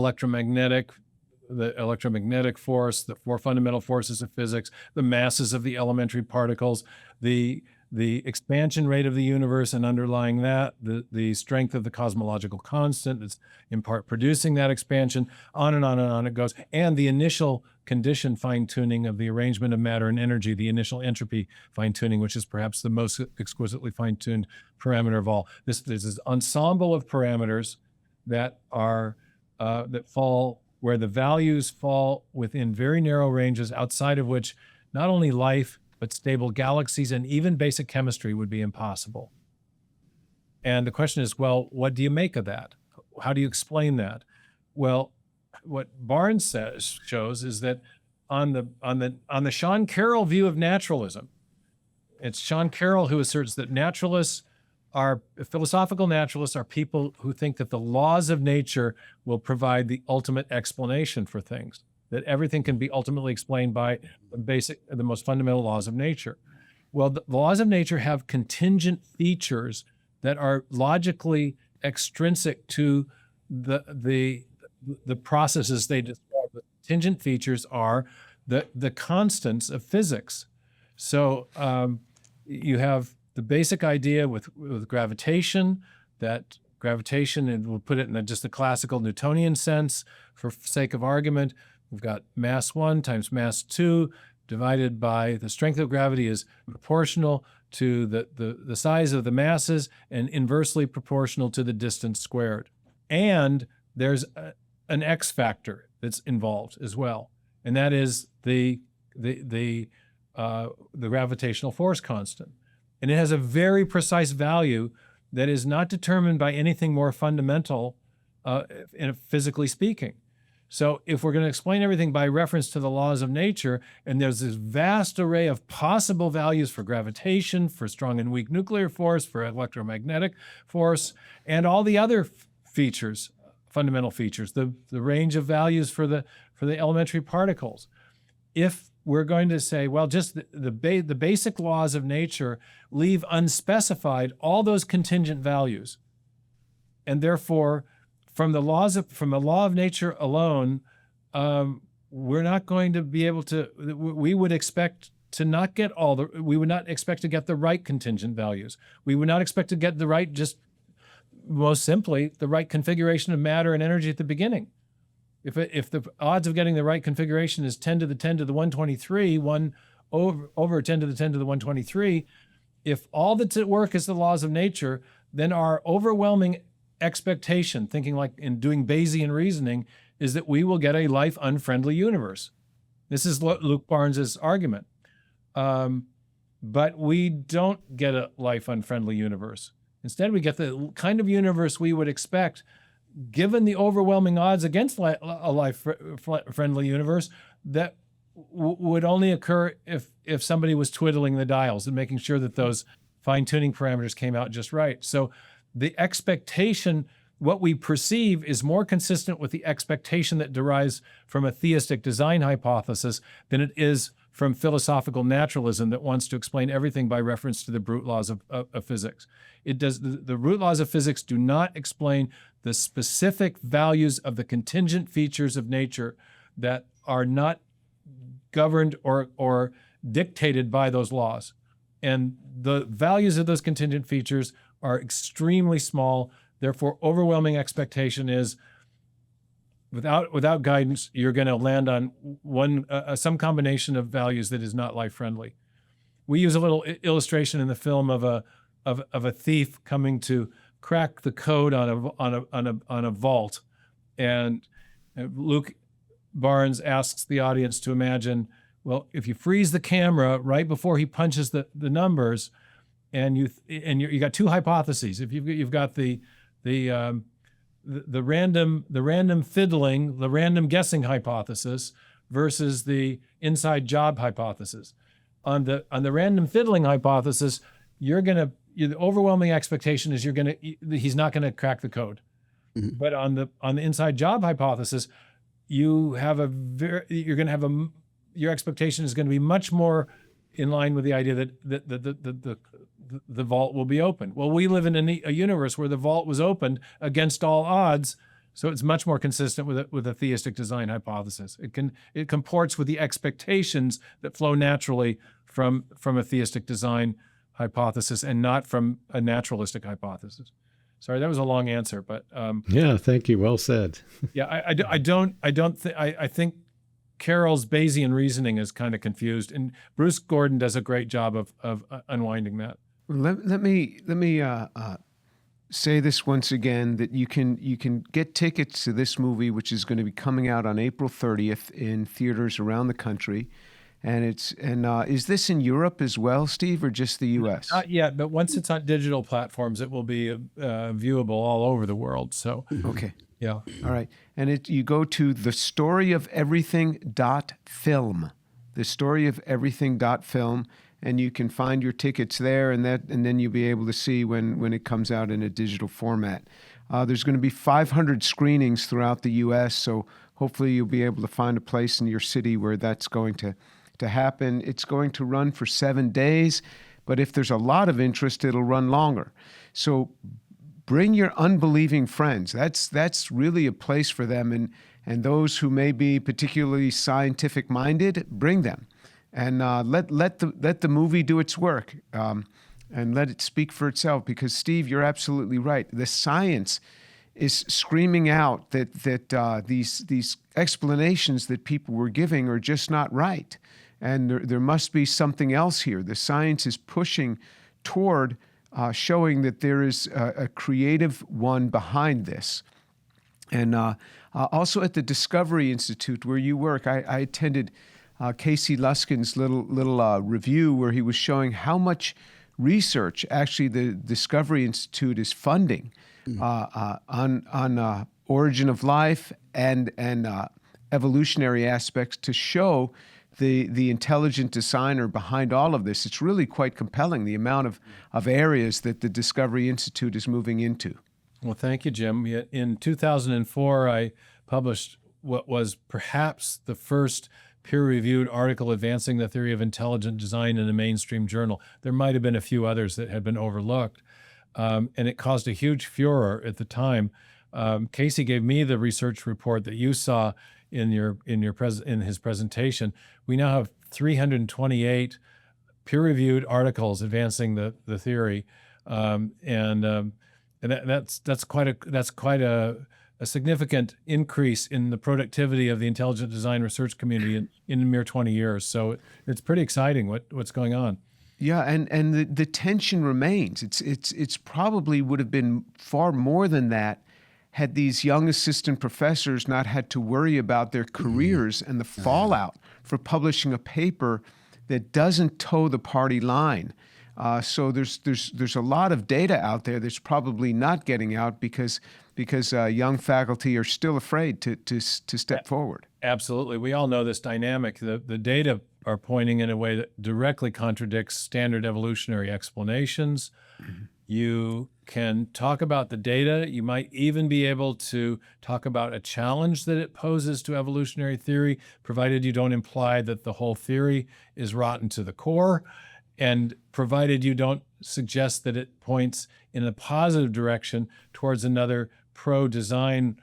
electromagnetic force, the four fundamental forces of physics, the masses of the elementary particles, the expansion rate of the universe, and underlying that, the strength of the cosmological constant that's in part producing that expansion, on and on and on it goes, and the initial condition fine-tuning of the arrangement of matter and energy, the initial entropy fine-tuning, which is perhaps the most exquisitely fine-tuned parameter of all. There's this ensemble of parameters that are that fall where the values fall within very narrow ranges, outside of which not only life but stable galaxies and even basic chemistry would be impossible. And the question is, well, what do you make of that? How do you explain that? Well, what Barnes shows is that on the Sean Carroll view of naturalism, it's Sean Carroll who asserts that philosophical naturalists are people who think that the laws of nature will provide the ultimate explanation for things, that everything can be ultimately explained by the most fundamental laws of nature. Well, the laws of nature have contingent features that are logically extrinsic to the processes they describe. The contingent features are the constants of physics. So you have the basic idea with gravitation, that gravitation, and we'll put it in just the classical Newtonian sense for sake of argument. We've got mass 1 times mass 2 divided by the strength of gravity is proportional to the size of the masses and inversely proportional to the distance squared. And there's an X factor that's involved as well, and that is the gravitational force constant. And it has a very precise value that is not determined by anything more fundamental, physically speaking. So if we're going to explain everything by reference to the laws of nature, and there's this vast array of possible values for gravitation, for strong and weak nuclear force, for electromagnetic force, and all the other features, fundamental features, the range of values for the elementary particles. If we're going to say, well, just the basic laws of nature leave unspecified all those contingent values, and therefore, from the law of nature alone, we're not going to be able to. We would expect to not get we would not expect to get the right contingent values. We would not expect to get the right, just most simply, the right configuration of matter and energy at the beginning. If the odds of getting the right configuration is 10 to the 10 to the 123, 1 over 10 to the 10 to the 123, if all that's at work is the laws of nature, then our overwhelming expectation, thinking like in doing Bayesian reasoning, is that we will get a life unfriendly universe. This is Luke Barnes's argument. But we don't get a life unfriendly universe. Instead, we get the kind of universe we would expect, given the overwhelming odds against a life-friendly universe, that would only occur if somebody was twiddling the dials and making sure that those fine-tuning parameters came out just right. So the expectation, what we perceive, is more consistent with the expectation that derives from a theistic design hypothesis than it is from philosophical naturalism that wants to explain everything by reference to the brute laws of physics. The root laws of physics do not explain the specific values of the contingent features of nature that are not governed or dictated by those laws. And the values of those contingent features are extremely small. Therefore, overwhelming expectation is without guidance, you're going to land on some combination of values that is not life friendly. We use a little illustration in the film of a thief coming to crack the code on a vault, and Luke Barnes asks the audience to imagine, well, if you freeze the camera right before he punches the numbers, and you got two hypotheses. If you've got the random fiddling, the random guessing hypothesis versus the inside job hypothesis. On the random fiddling hypothesis, the overwhelming expectation is he's not gonna crack the code. Mm-hmm. But on the inside job hypothesis, your expectation is going to be much more in line with the idea that the vault will be open. Well, we live in a universe where the vault was opened against all odds, so it's much more consistent with a theistic design hypothesis. It comports with the expectations that flow naturally from a theistic design hypothesis and not from a naturalistic hypothesis. Sorry, that was a long answer, but yeah, thank you. Well said. Yeah, I think Carroll's Bayesian reasoning is kind of confused, and Bruce Gordon does a great job of unwinding that. Let me say this once again, that you can get tickets to this movie, which is going to be coming out on April 30th in theaters around the country. And is this in Europe as well, Steve, or just the U.S.? Not yet, but once it's on digital platforms, it will be viewable all over the world. So okay, yeah, all right. And you go to thestoryofeverything.film, thestoryofeverything.film, and you can find your tickets there, and then you'll be able to see when it comes out in a digital format. There's going to be 500 screenings throughout the U.S., so hopefully you'll be able to find a place in your city where that's going to happen. It's going to run for 7 days, but if there's a lot of interest, it'll run longer. So bring your unbelieving friends. That's really a place for them, and those who may be particularly scientific minded, bring them. and let the movie do its work, and let it speak for itself. Because Steve, you're absolutely right. The science is screaming out that these explanations that people were giving are just not right, and there must be something else here. The science is pushing toward showing that there is a creative one behind this. And also at the Discovery Institute where you work, I attended Casey Luskin's little review where he was showing how much research actually the Discovery Institute is funding on origin of life and evolutionary aspects to show the intelligent designer behind all of this. It's really quite compelling, the amount of areas that the Discovery Institute is moving into. Well, thank you, Jim. In 2004, I published what was perhaps the first peer-reviewed article advancing the theory of intelligent design in a mainstream journal. There might have been a few others that had been overlooked, and it caused a huge furor at the time. Casey gave me the research report that you saw in his presentation. We now have 328 peer-reviewed articles advancing the theory, and that's quite a significant increase in the productivity of the intelligent design research community in a mere 20 years. So it's pretty exciting what's going on. Yeah, and the tension remains. It's probably would have been far more than that had these young assistant professors not had to worry about their careers and the fallout for publishing a paper that doesn't toe the party line. So there's a lot of data out there that's probably not getting out because young faculty are still afraid to step forward. Absolutely. We all know this dynamic. The data are pointing in a way that directly contradicts standard evolutionary explanations. Mm-hmm. You can talk about the data. You might even be able to talk about a challenge that it poses to evolutionary theory, provided you don't imply that the whole theory is rotten to the core, and provided you don't suggest that it points in a positive direction towards another pro-design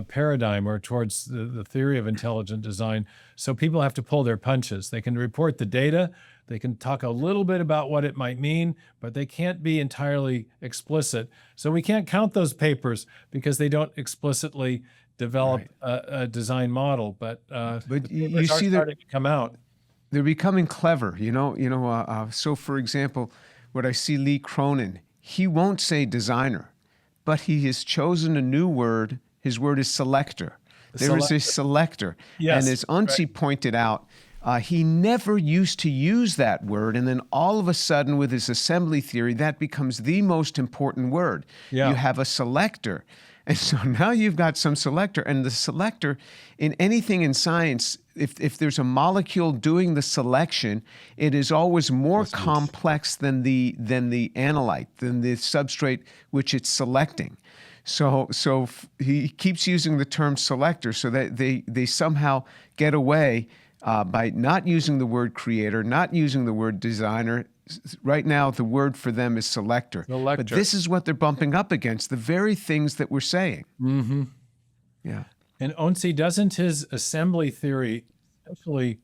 paradigm or towards the theory of intelligent design. So people have to pull their punches. They can report the data, they can talk a little bit about what it might mean, but they can't be entirely explicit. So we can't count those papers because they don't explicitly develop a design model. But you see, they're starting to come out. They're becoming clever, So, for example, what I see Lee Cronin, he won't say designer, but he has chosen a new word. His word is selector. There is a selector. Yes, and as Unsi pointed out, he never used to use that word, and then all of a sudden with his assembly theory, that becomes the most important word. Yeah. You have a selector. And so now you've got some selector, and the selector in anything in science, if there's a molecule doing the selection, it is always more complex than the analyte, than the substrate which it's selecting. So he keeps using the term selector so that they somehow get away by not using the word creator, not using the word designer. Right now, the word for them is selector. But this is what they're bumping up against, the very things that we're saying. Mm-hmm. Yeah. And Onsi, doesn't his assembly theory actually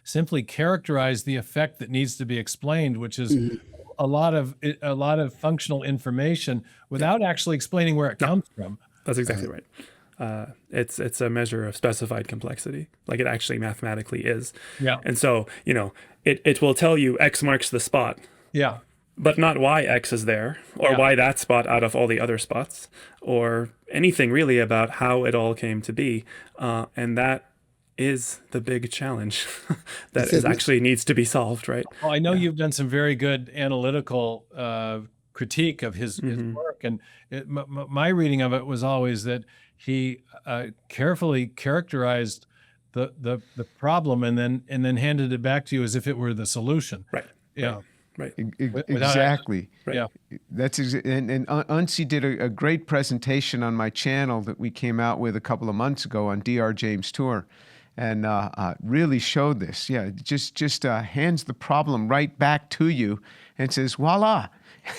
simply characterize the effect that needs to be explained, which is a lot of functional information without actually explaining where it comes from? That's exactly right. It's a measure of specified complexity, like it actually mathematically is. Yeah. And so, it will tell you X marks the spot. Yeah. But not why X is there, or why that spot out of all the other spots, or anything really about how it all came to be. And that is the big challenge that actually needs to be solved, right? Well, I know you've done some very good analytical critique of his work, and my reading of it was always that he carefully characterized the problem and then handed it back to you as if it were the solution. Right. Yeah. Right. Exactly. Right. Yeah. That's and Unsi did a great presentation on my channel that we came out with a couple of months ago on Dr. James Tour, and really showed this. Yeah, just hands the problem right back to you and says, "Voila."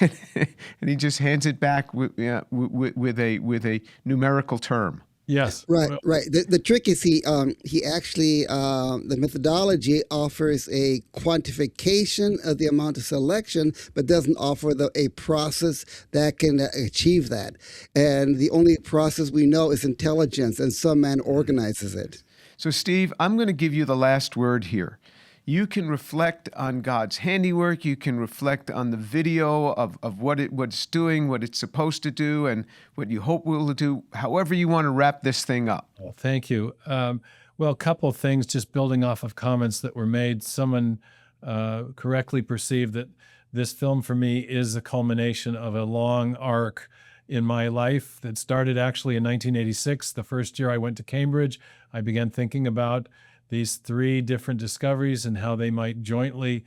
And he just hands it back with a numerical term. Yes. Right, Well, right. The trick is he actually the methodology offers a quantification of the amount of selection, but doesn't offer a process that can achieve that. And the only process we know is intelligence, and some man organizes it. So, Steve, I'm going to give you the last word here. You can reflect on God's handiwork. You can reflect on the video of what it's doing, what it's supposed to do, and what you hope will do, however you want to wrap this thing up. Well, thank you. Well, a couple of things, just building off of comments that were made. Someone correctly perceived that this film for me is a culmination of a long arc in my life that started actually in 1986. The first year I went to Cambridge, I began thinking about these three different discoveries and how they might jointly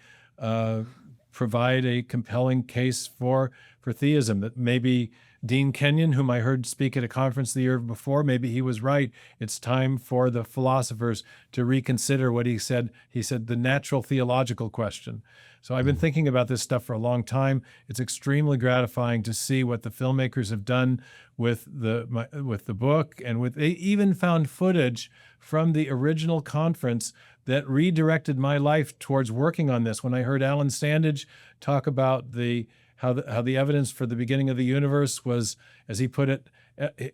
provide a compelling case for theism. That maybe Dean Kenyon, whom I heard speak at a conference the year before, maybe he was right. It's time for the philosophers to reconsider what he said. He said the natural theological question. So I've been thinking about this stuff for a long time. It's extremely gratifying to see what the filmmakers have done with the book, and they even found footage from the original conference that redirected my life towards working on this. When I heard Alan Sandage talk about how the evidence for the beginning of the universe was, as he put it,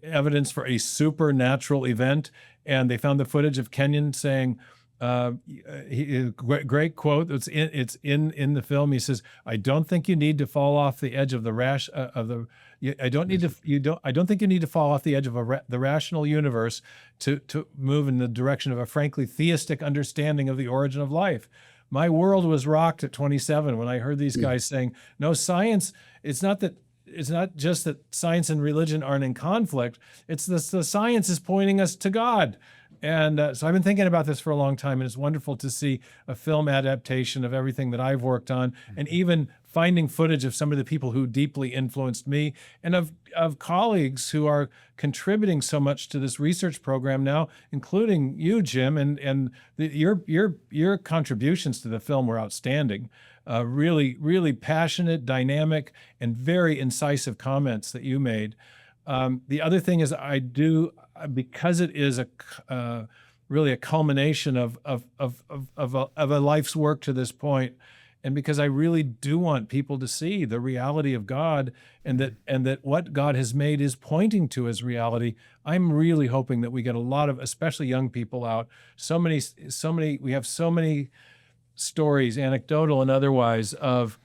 evidence for a supernatural event, and they found the footage of Kenyon saying, great quote. It's in the film. He says, "I don't think you need to fall off the edge of the I don't think you need to fall off the edge of the rational universe to move in the direction of a frankly theistic understanding of the origin of life." My world was rocked at 27 when I heard these guys saying, "No, science. It's not just that science and religion aren't in conflict. It's the science is pointing us to God." And so I've been thinking about this for a long time, and it's wonderful to see a film adaptation of everything that I've worked on, and even finding footage of some of the people who deeply influenced me, and of colleagues who are contributing so much to this research program now, including you, Jim, and your contributions to the film were outstanding. Really, really passionate, dynamic, and very incisive comments that you made. The other thing is because it is really a culmination of a life's work to this point, and because I really do want people to see the reality of God, and that what God has made is pointing to as reality, I'm really hoping that we get a lot of, especially young people out. We have so many stories, anecdotal and otherwise, of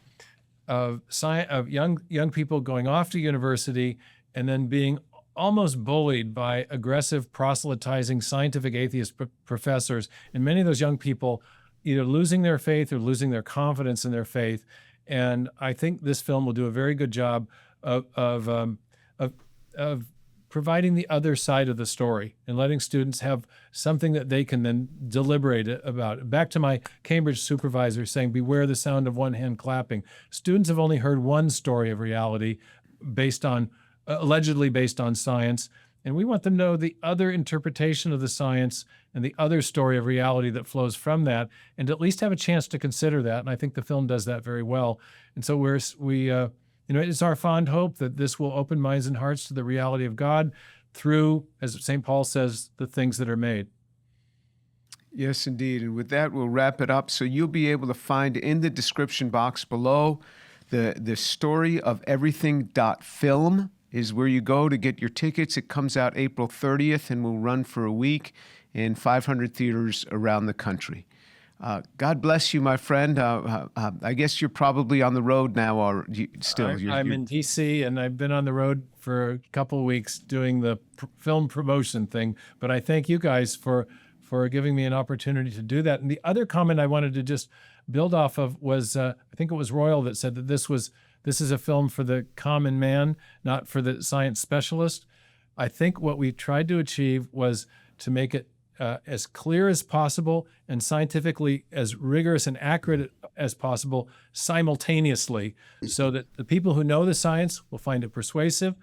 young people going off to university and then being almost bullied by aggressive, proselytizing scientific atheist professors, and many of those young people either losing their faith or losing their confidence in their faith. And I think this film will do a very good job of providing the other side of the story and letting students have something that they can then deliberate about. Back to my Cambridge supervisor saying, "Beware the sound of one hand clapping." Students have only heard one story of reality allegedly based on science, and we want them to know the other interpretation of the science and the other story of reality that flows from that, and at least have a chance to consider that. And I think the film does that very well. And so it's our fond hope that this will open minds and hearts to the reality of God through, as St. Paul says, the things that are made. Yes, indeed. And with that, we'll wrap it up. So you'll be able to find in the description box below the story of everything.film is where you go to get your tickets. It comes out April 30th and will run for a week in 500 theaters around the country. God bless you, my friend. I guess you're probably on the road now, or still? I'm in D.C., and I've been on the road for a couple of weeks doing the film promotion thing. But I thank you guys for giving me an opportunity to do that. And the other comment I wanted to just build off of was, I think it was Royal that said that this is a film for the common man, not for the science specialist. I think what we tried to achieve was to make it as clear as possible and scientifically as rigorous and accurate as possible simultaneously, so that the people who know the science will find it persuasive,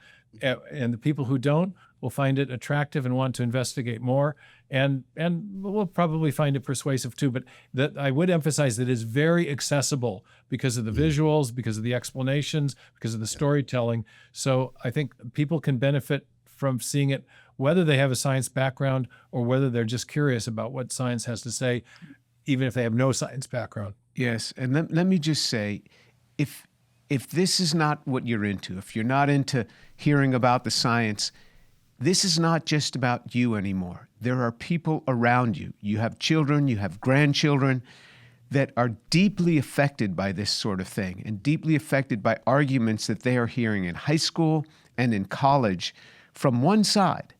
and the people who don't will find it attractive and want to investigate more, and we'll probably find it persuasive too. But that I would emphasize that it is very accessible because of the visuals, because of the explanations, because of the storytelling. So I think people can benefit from seeing it whether they have a science background or whether they're just curious about what science has to say, even if they have no science background. Yes, and let me just say, if this is not what you're into, if you're not into hearing about the science, this is not just about you anymore. There are people around you. You have children, you have grandchildren that are deeply affected by this sort of thing and deeply affected by arguments that they are hearing in high school and in college from one side.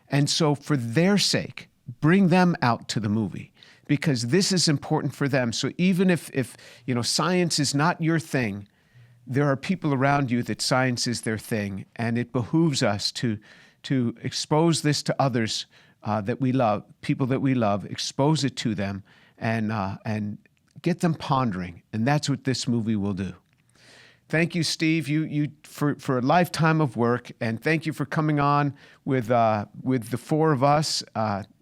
And so for their sake, bring them out to the movie, because this is important for them. So even if science is not your thing, there are people around you that science is their thing, and it behooves us to expose this to others that we love, people that we love, expose it to them, and get them pondering. And that's what this movie will do. Thank you, Steve, you for a lifetime of work, and thank you for coming on with the four of us,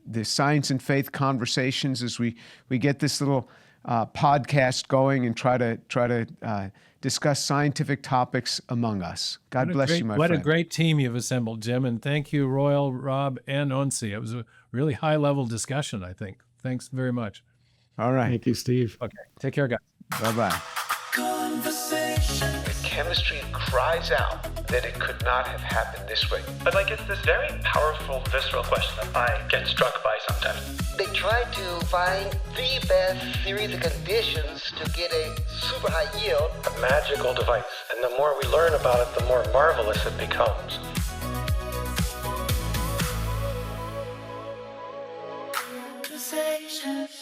the Science and Faith Conversations, as we get this little podcast going and try to discuss scientific topics among us. God bless you, my friend. What a great team you've assembled, Jim, and thank you, Royal, Rob, and Onsi. It was a really high-level discussion, I think. Thanks very much. All right. Thank you, Steve. Okay. Take care, guys. Bye-bye. The chemistry cries out that it could not have happened this way. But it's this very powerful, visceral question that I get struck by sometimes. They try to find the best series of conditions to get a super high yield. A magical device. And the more we learn about it, the more marvelous it becomes. Conversations.